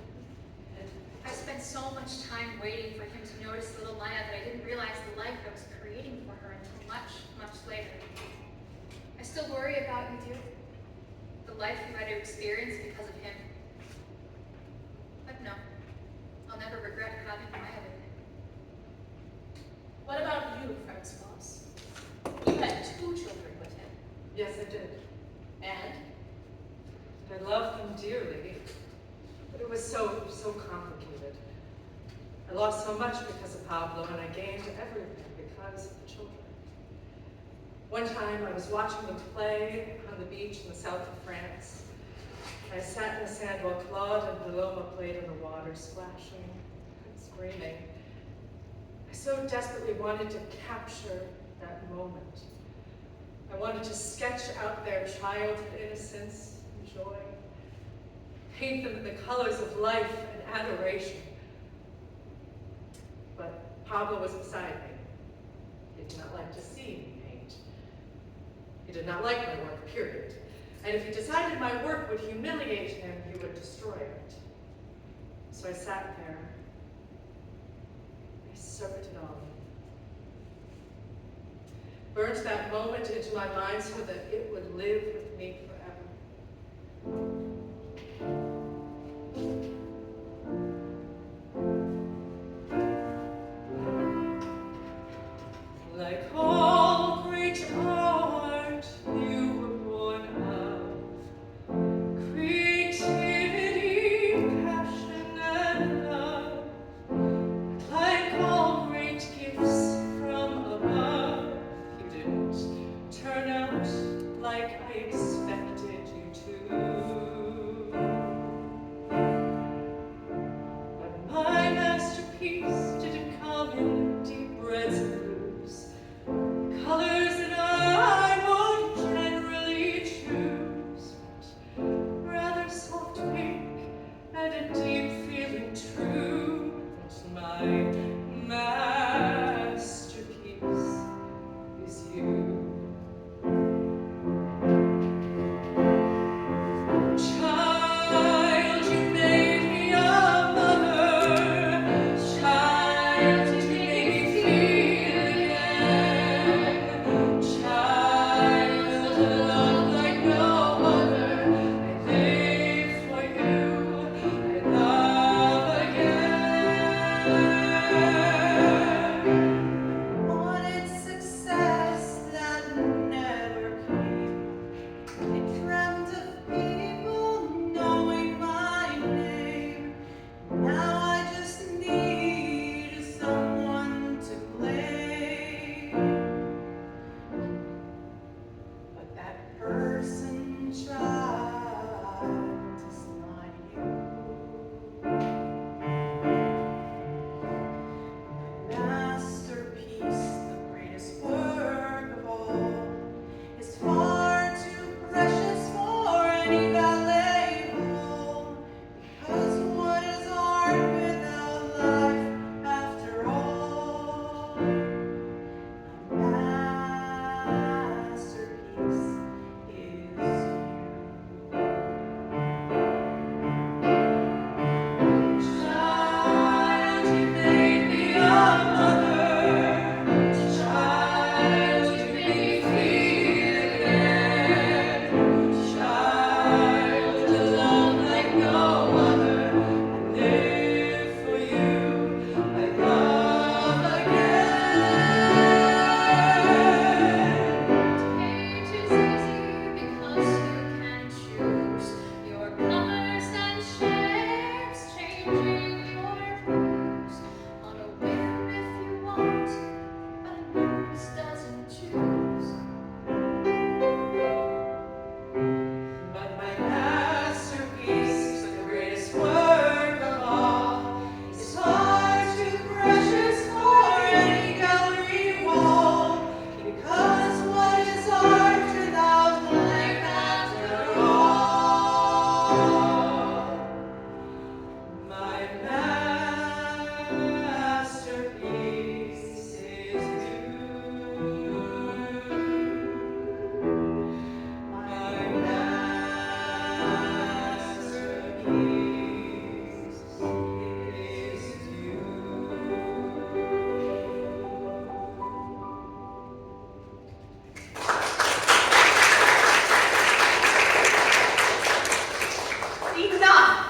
I spent so much time waiting for him to notice little Maya that I didn't realize the life I was creating for her until much, much later. I still worry about you, dear. The life you had to experience because of him. But no, I'll never regret having Maya with him. What about you, Francois? You had 2 children with him. Yes, I did. And? I loved them dearly, but it was so complicated. I lost so much because of Pablo, and I gained everything because of the children. One time, I was watching them play on the beach in the south of France. I sat in the sand while Claude and Paloma played in the water, splashing and screaming. I so desperately wanted to capture that moment. I wanted to sketch out their childhood innocence and joy, paint them in the colors of life and adoration. But Pablo was beside me. He did not like to see me paint. He did not like my work, period. And if he decided my work would humiliate him, he would destroy it. So I sat there. I soaked it all in. Burned that moment into my mind so that it would live with me forever. out like I expected you to. But my masterpiece didn't come in deep reds and blues, colors that I would generally choose, but rather soft pink and a deep feeling true. But my masterpiece is you. Child, you made me a mother. Child, you made me feel again. Child, a love like no other. I live for you. I love again. Wanted success that never came. I dreamt of people knowing my name. Now I just need someone to blame. But that person tried to slide you. My masterpiece, the greatest work of all, is far too precious for any ballet hall. Because what is art without life after all? My masterpiece is you. Child, you made me a mother. Child, you made me feel again. Child, a love like no other. I live for you. I love again. Hate is easy because you can choose your colors and shapes, changing your views on a whim if you want, but a muse doesn't choose. But my masterpiece, the greatest work of all, is far too precious for any gallery wall. Because what is art without life after all? My masterpiece is you. My masterpiece is you. Enough!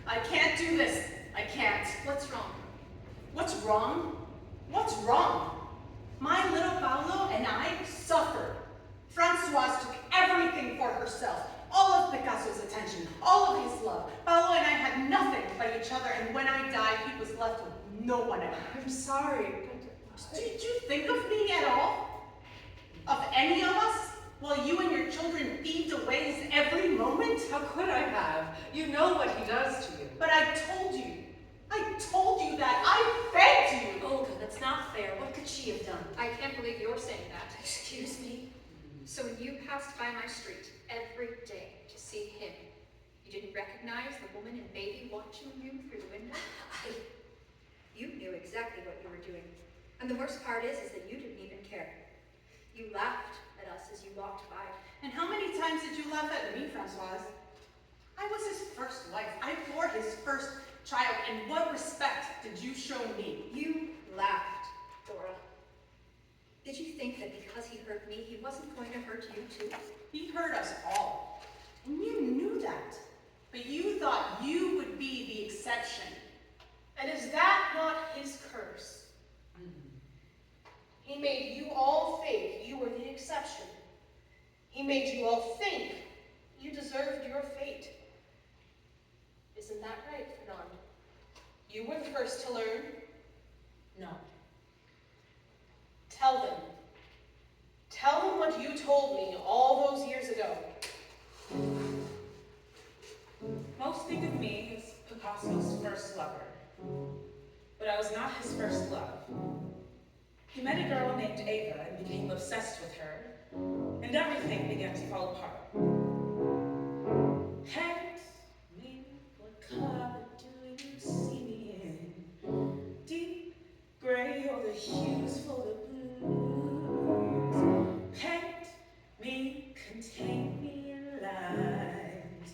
I can't do this. I can't. What's wrong? What's wrong? What's wrong? My little Paolo and I suffered. Francoise took everything for herself. All of Picasso's attention, all of his love. Paolo and I had nothing but each other, and when I died, he was left with no one else. I'm sorry, but Did you think of me at all? Of any of us? While you and your children thieved away his every moment? how could I have? You know what he does to you. But I told you that. I begged you. Olga, that's not fair. What could she have done? I can't believe you're saying that. Excuse me? So when you passed by my street every day to see him, you didn't recognize the woman and baby watching you through the window? You knew exactly what you were doing. And the worst part is that you didn't even care. You laughed at us as you walked by. And how many times did you laugh at me, Francoise? I was his first wife. I bore his first child. And what respect did you show me? You laughed, Dora. Did you think that because he hurt me, he wasn't going to hurt you too? He hurt us all. And you knew that. But you thought you would be the exception. And is that not his curse? He made you all think you were the exception. He made you all think you deserved your fate. Isn't that right, Fernand? You were the first to learn. No. Tell Ava and became obsessed with her, and everything began to fall apart. Hand me, what color do you see me in? Deep gray or the hues for the blues? Paint me, contain me in lines.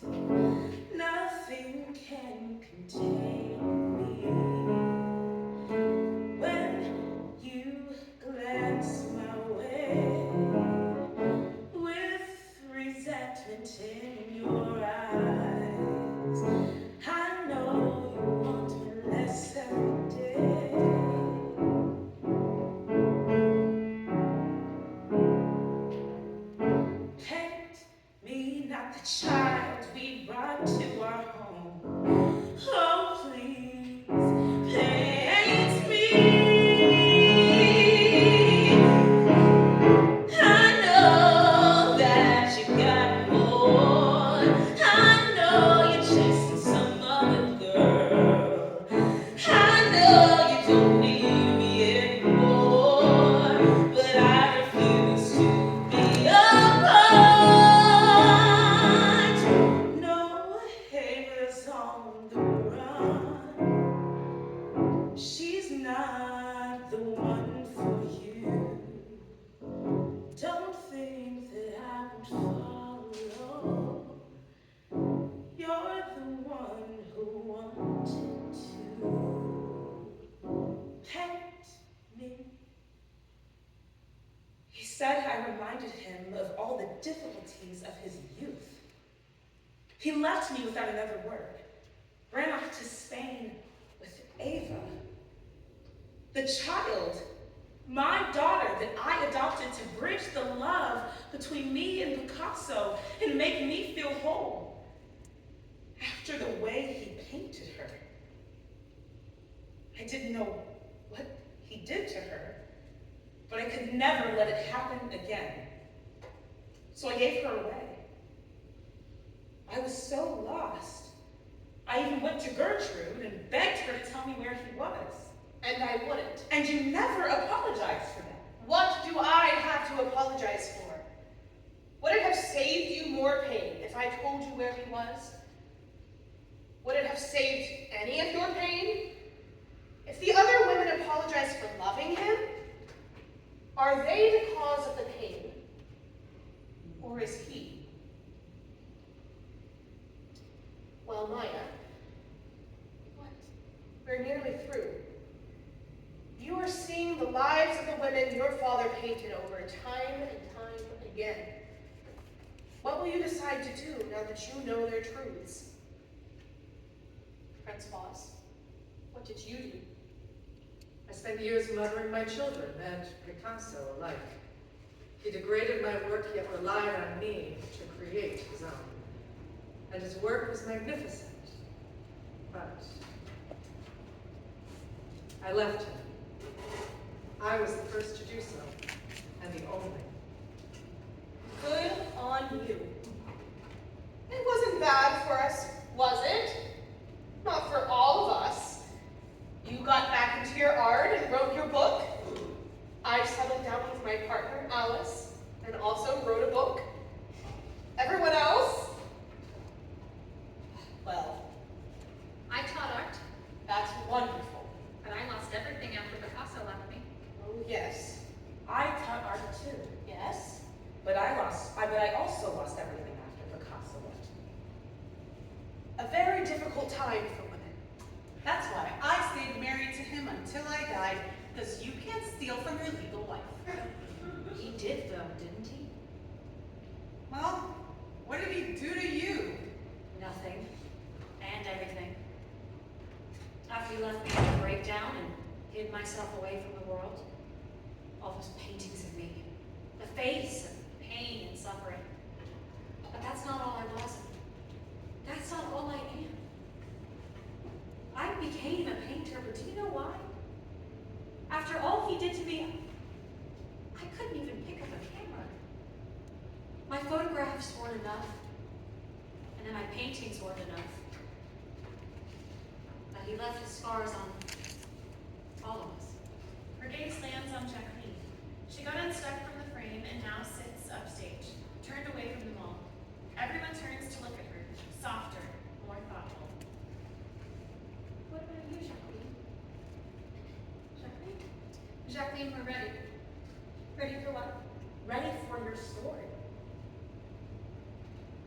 Nothing can contain me. When you glance my way, with resentment in your eyes, I know you want me less every day. Paint me not the child we brought to our home. Oh, please, paint me. I know that you got more. I know you're chasing some other girl. I know you don't need me anymore, but I refuse to be a part. No haters on the run. She's not the one for you. Don't think that I won't follow. You're the one who wanted to pet me. He said I reminded him of all the difficulties of his youth. He left me without another word, ran off to Spain with Ava. The child, my daughter that I adopted to bridge the love between me and Picasso and make me feel whole. After the way he painted her, I didn't know what he did to her, but I could never let it happen again. So I gave her away. I was so lost. I even went to Gertrude and begged her to tell me where he was. And I wouldn't. And you never apologized for that. What do I have to apologize for? Would it have saved you more pain if I told you where he was? Would it have saved any of your pain? If the other women apologized for loving him, are they the cause of the pain? Or is he? Well, Maya, what? We're nearly through. You are seeing the lives of the women your father painted over time and time again. What will you decide to do now that you know their truths? Prince Boss, what did you do? I spent years mothering my children and Picasso alike. He degraded my work, yet relied on me to create his own. And his work was magnificent. But I left him. I was the first to do so, and the only. Good on you. It wasn't bad for us, was it? Not for all of us. You got back into your art and wrote your book. I settled down with my partner, Alice, and also wrote a book. Everyone else? Well, I taught art, that's wonderful. but I lost everything after Picasso left me. Oh, yes. I taught art too, Yes? but I also lost everything after Picasso left me. A very difficult time for women. That's why I stayed married to him until I died, because you can't steal from your legal wife. He did, though, didn't he? Well, what did he do to you? Nothing. And everything. After he left me in a breakdown and hid myself away from the world, all those paintings of me, the face of pain and suffering. But that's not all I was. That's not all I am. I became a painter, but do you know why? After all he did to me, I couldn't even pick up a camera. My photographs weren't enough, and then my paintings weren't enough. But he left his scars on all of us. Her gaze lands on Jacqueline. She got now sits upstage, turned away from them all. Everyone turns to look at her, softer, more thoughtful. What about you, Jacqueline? Jacqueline? Jacqueline, we're ready. Ready for what? Ready for your story.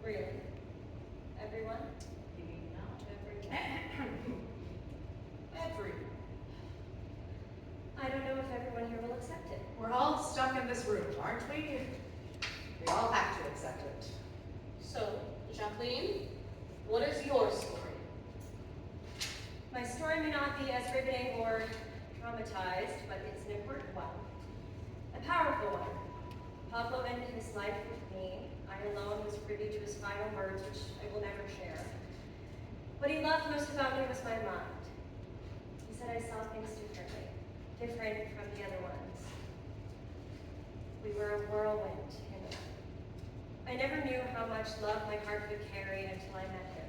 Really? Everyone? You mean not Everyone? every. I don't know if everyone here will accept it. We're all stuck in this room, aren't we? We all have to accept it. So, Jacqueline, what is your story? My story may not be as riveting or traumatized, but it's an important one. A powerful one. Pablo ended his life with me. I alone was privy to his final words, which I will never share. What he loved most about me was my mind. He said I saw things differently, different from the other ones. We were a whirlwind, him and I. I never knew how much love my heart could carry until I met him.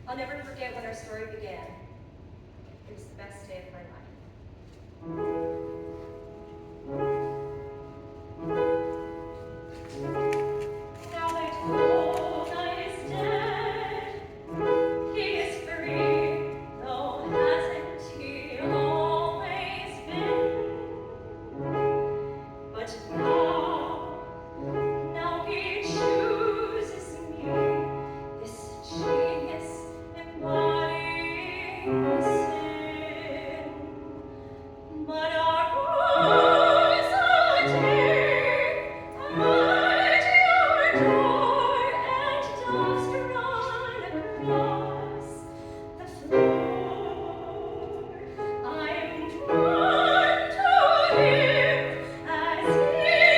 I'll never forget when our story began. It was the best day of my life. Now they told I is dead. He is free, though hasn't he always been? But now he chooses me, this genius embodying sin. But our eyes are dear, at your door, and doves run across the floor. I'm drawn to him as he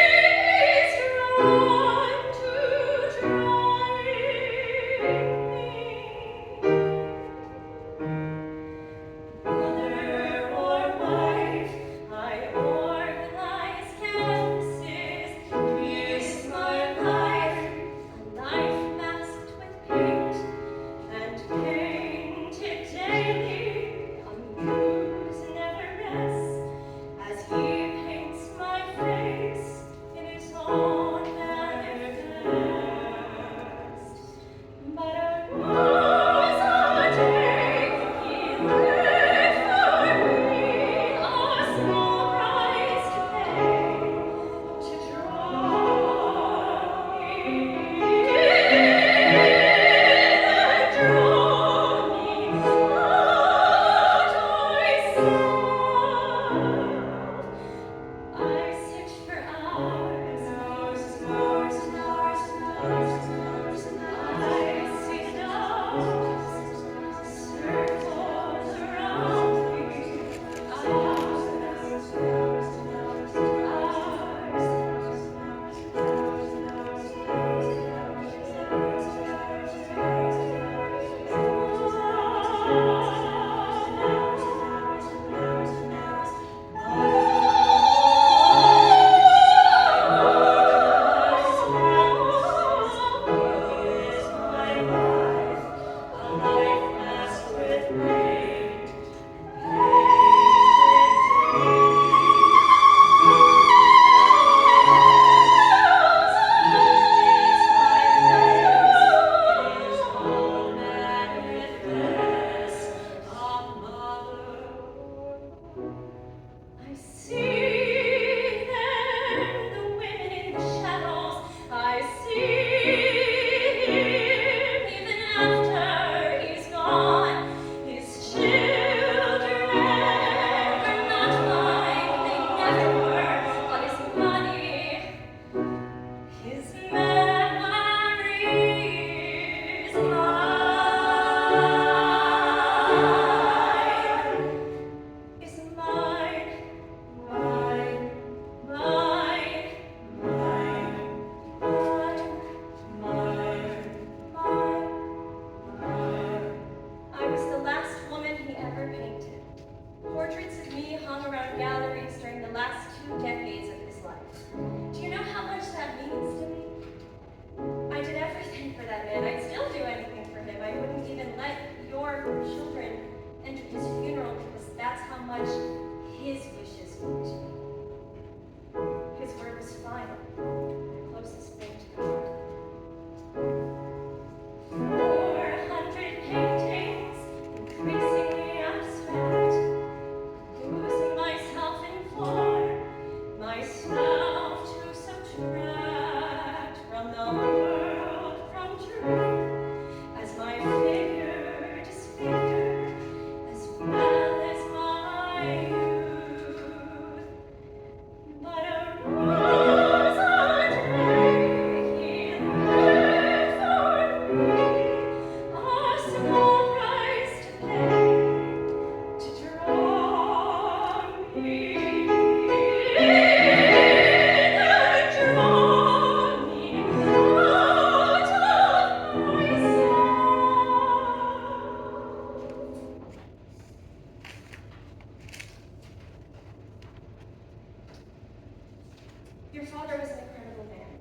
Your father was an incredible man.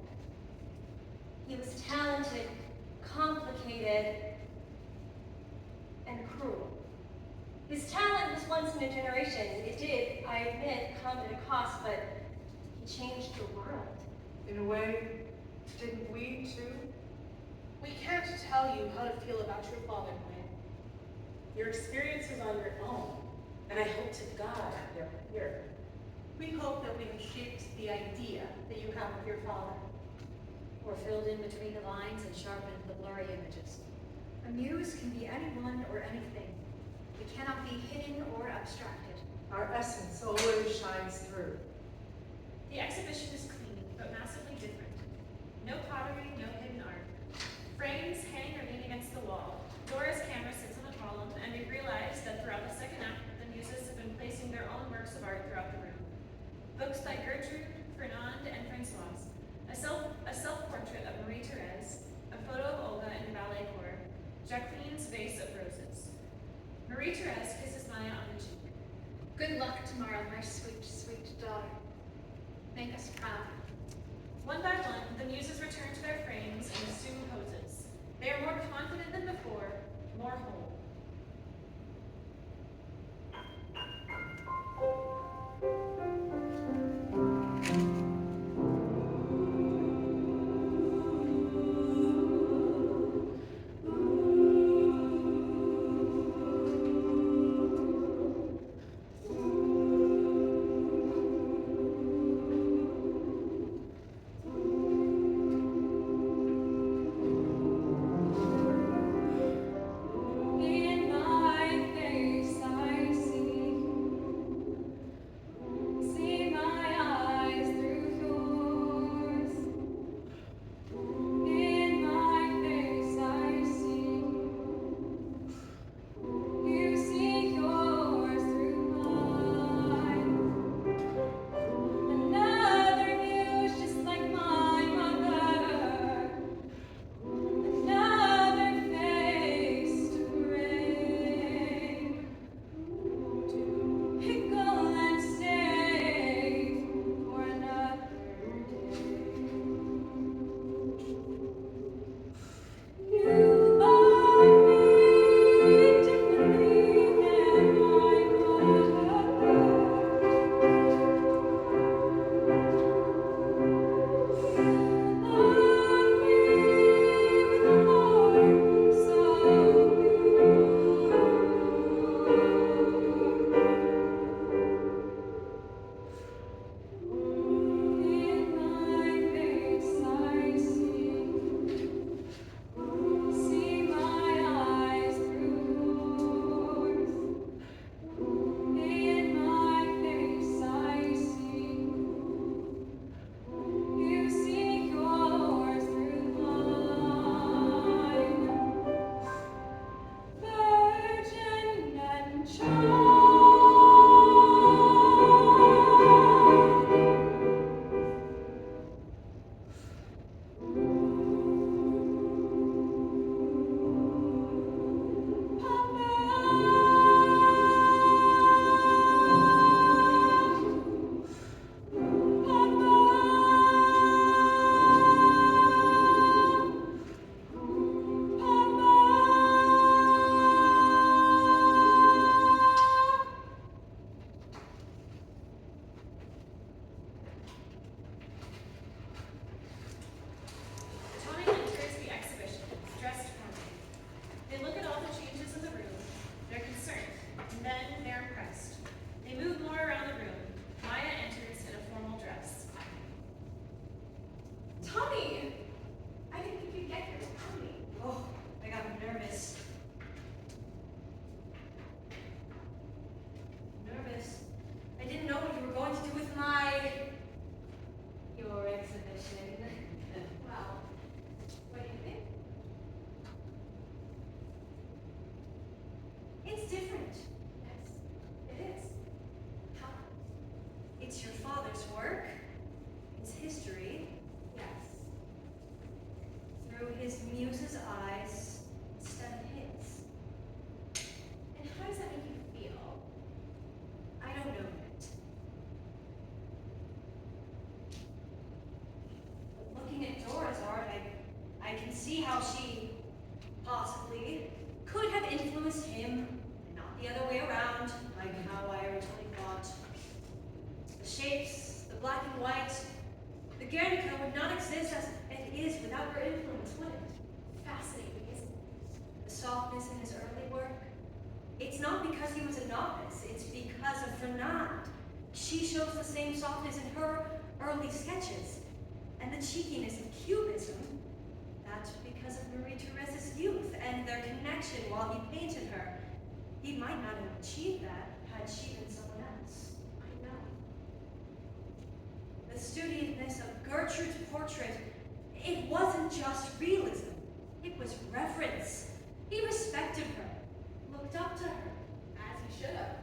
He was talented, complicated, and cruel. His talent was once in a generation. It did, I admit, come at a cost, but he changed the world. In a way, didn't we too? We can't tell you how to feel about your father, Gwen. Your experiences are your own, and I hope to God you're here. We hope that we have shaped the idea that you have of your father. Or filled in between the lines and sharpened the blurry images. A muse can be anyone or anything. It cannot be hidden or abstracted. Our essence always shines through. The exhibition is clean, but massively different. No pottery, no hidden art. Frames hang or lean against the wall. Dora's camera sits on a column, and we realize that throughout the second act, the muses have been placing their own works of art throughout the room. Books by Gertrude, Fernand, and Francoise. A self-portrait of Marie-Therese, a photo of Olga in the ballet corps, Jacqueline's vase of roses. Marie-Therese kisses Maya on the cheek. Good luck tomorrow, my sweet, sweet daughter. Make us proud. One by one, the muses return to their frames and assume poses. They are more confident than before, more whole. He how she, possibly, could have influenced him, and not the other way around, like how I originally thought. The shapes, the black and white, the Guernica would not exist as it is without her influence, would it? Fascinating, isn't it? The softness in his early work, it's not because he was a novice, it's because of Fernand. She shows the same softness in her early sketches. And the cheekiness of Cubism, that's because of Marie-Thérèse's youth and their connection while he painted her. He might not have achieved that had she been someone else. I know. The studiousness of Gertrude's portrait, it wasn't just realism, it was reverence. He respected her, looked up to her. As he should have.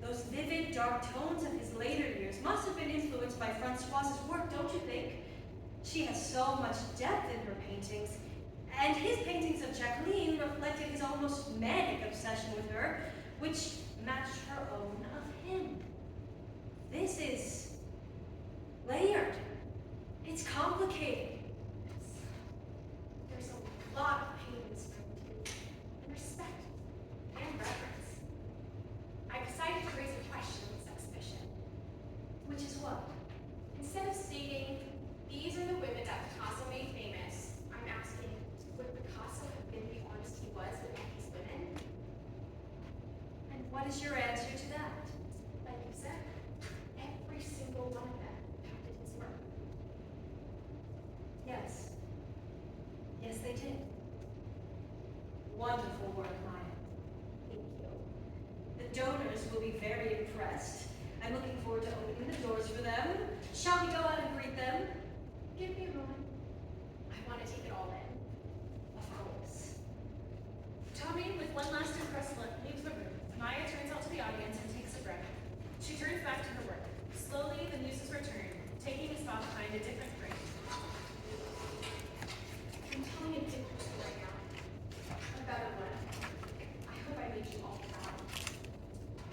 Those vivid, dark tones of his later years must have been influenced by Francoise's work, don't you think? She has so much depth in her paintings, and his paintings of Jacqueline reflected his almost manic obsession with her, which matched her own of him. This is layered. It's complicated. There's a lot of pain in this room, too. And respect. And reverence. I decided to raise a question in this exhibition. Which is what? Instead of stating, these are the women that Picasso made famous, I'm asking, would Picasso have been the artist he was without these women? And what is your answer to that? Like you said, every single one of them impacted his work. Yes. Yes, they did. Wonderful work, Maya. Thank you. The donors will be very impressed. I'm looking forward to opening the doors for them. Shall we go out and greet them? Give me a moment. I want to take it all in. Of course. Tommy, with one last impressed look, leaves the room. Maya turns out to the audience and takes a breath. She turns back to her work. Slowly, the muses return, taking a spot behind a different frame. I'm telling a different story now. A better one. I hope I made you all proud.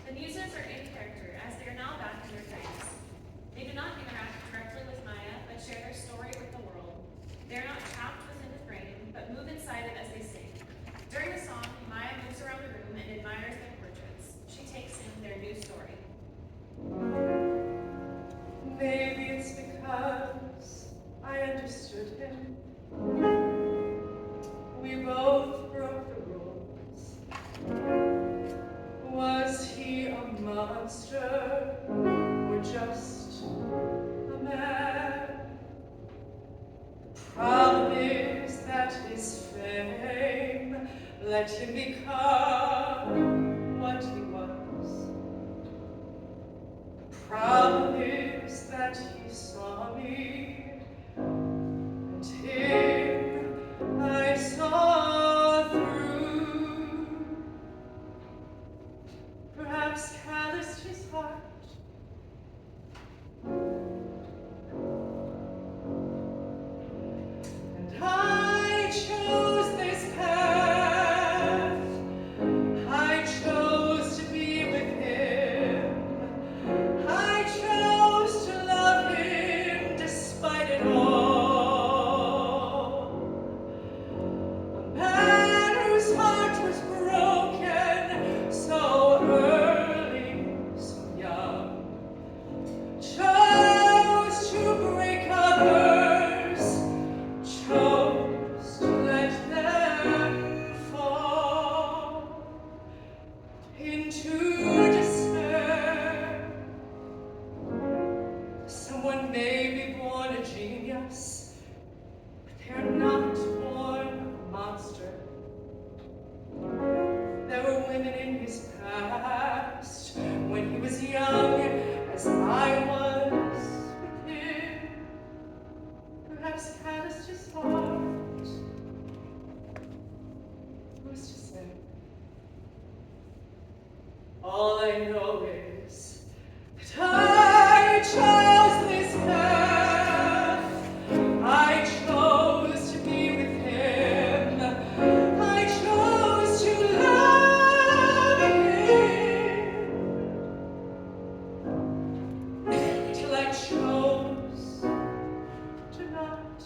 The muses are in character, as they are now back in their frames. They do not interact directly with Maya, but share their story with the world. They are not trapped within the frame, but move inside it as they sing. During the song, Maya moves around the room and admires their portraits. She takes in their new story. Maybe it's because I understood him. We both broke the rules. Was he a monster or just a man? The problem is that his fame let him become what he was. The problem is that he saw me, and him I saw through. Perhaps calloused his heart. And I chose this path. I chose to be with him. I chose to love him despite it all. A man whose heart was broken so early, so young, chose to break others, chose to let them fall into despair. Someone may be born a genius, but they're not born a monster. There were women in his past when he was young, as I was with him. Perhaps calloused his heart. Who's to say? All I know is that I chose this path. I chose to be with him. I chose to love him. Till I chose to not.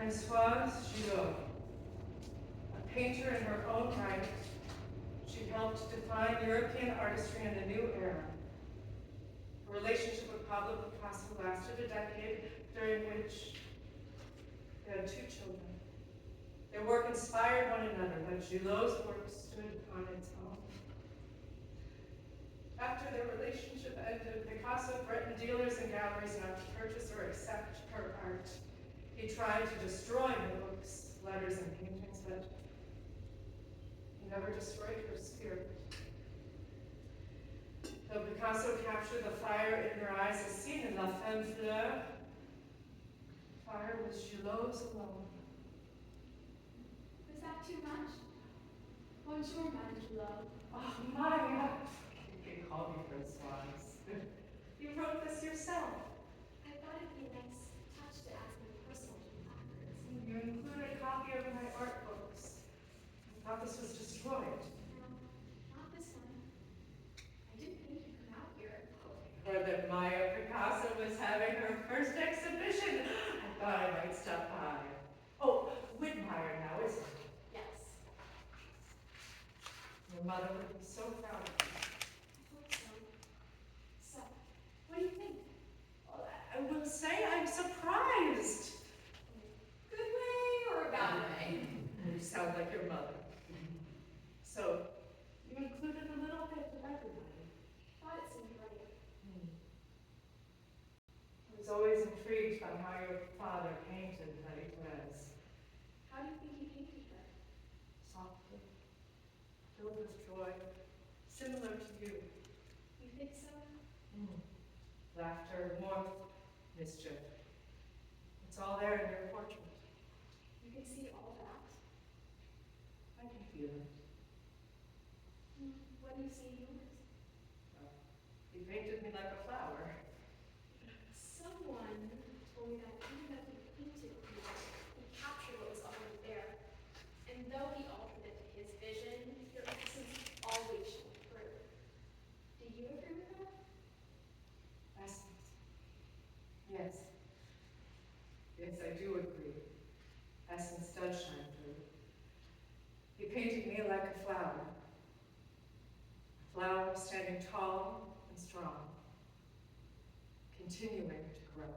Françoise Gillot, a painter in her own right, she helped define European artistry in the new era. Her relationship with Pablo Picasso lasted a decade, during which they had 2 children. Their work inspired one another, but Gillot's work stood on its own. After their relationship ended, Picasso threatened dealers and galleries not to purchase or accept her art. He tried to destroy her books, letters, and paintings, but he never destroyed her spirit. Though Picasso captured the fire in her eyes as seen in La Femme Fleur, fire was Gillot's alone. Was that too much? Bonjour, Madame Gillot. Oh, Maya! You can call me Françoise. You wrote this yourself. I thought it'd be a nice touch to add some personal to the placards. You included a copy of my art books. I thought this was destroyed. No, not this one. I didn't think you'd come out here. Or that Maya Picasso was having her first exhibition. I thought I might stop by. Oh, Whitmire now, isn't it? Yes, Your mother would be so proud of you. I hope so. So, what do you think? Well, I will say I'm surprised. Good way or a bad way? You sound like your mother. So, you included a little bit of everybody. Thought it seemed right. I was always intrigued by how your father painted Marie-Thérèse. How do you think he painted her? Softly, filled with joy, similar to you. You think so? Laughter, warmth, mischief. It's all there in your portrait. You can see all that? I can feel it. What do you see in yours? He painted me like a flower. Someone told me that even though he painted you, he captured what was already there. And though he altered it to his vision, your essence always shone through. Do you agree with that? Essence. Yes. Yes, I do agree. Essence does shine through. He painted me like a flower. A flower standing tall and strong, continuing to grow.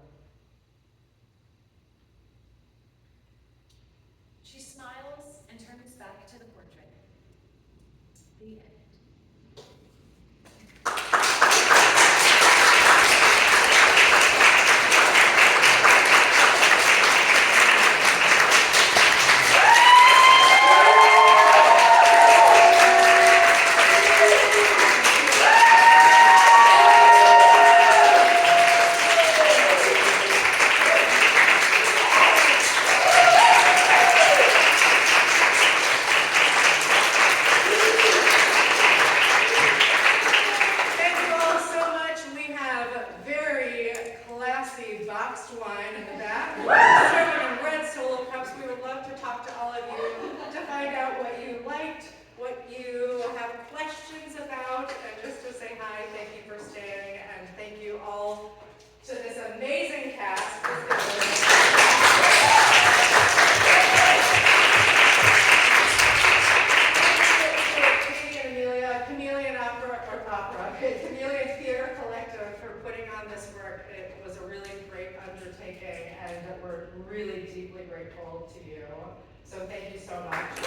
She smiles and turns back to the portrait. The end. Thank you all so much. We have very classy boxed wine in the back. Serving in red solo cups. We would love to talk to all of you to find out what you liked, what you have questions about, and just to say hi, thank you for staying, and thank you all to this amazing cast. Chameleon Theater Collective for putting on this work. It was a really great undertaking, and we're really deeply grateful to you. So thank you so much.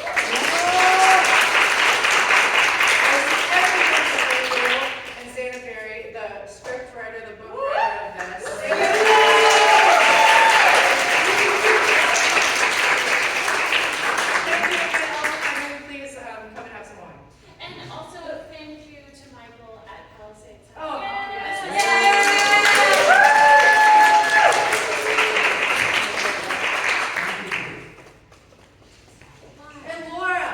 And Zana Berry, the script writer, the book writer of this. Thank you again, and please come and have some wine. And also thank you to Michael at Palisades. Oh, yes. And Laura,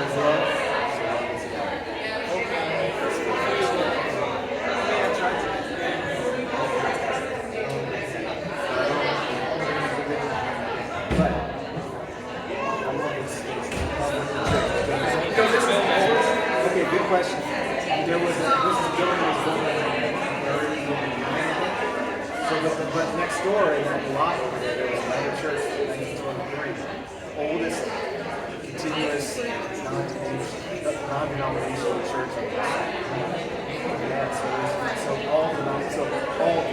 Okay, good question. This is building was built but next door in that lot over there, there was another church, 1923, oldest continuous non-denominational church. Yeah, so all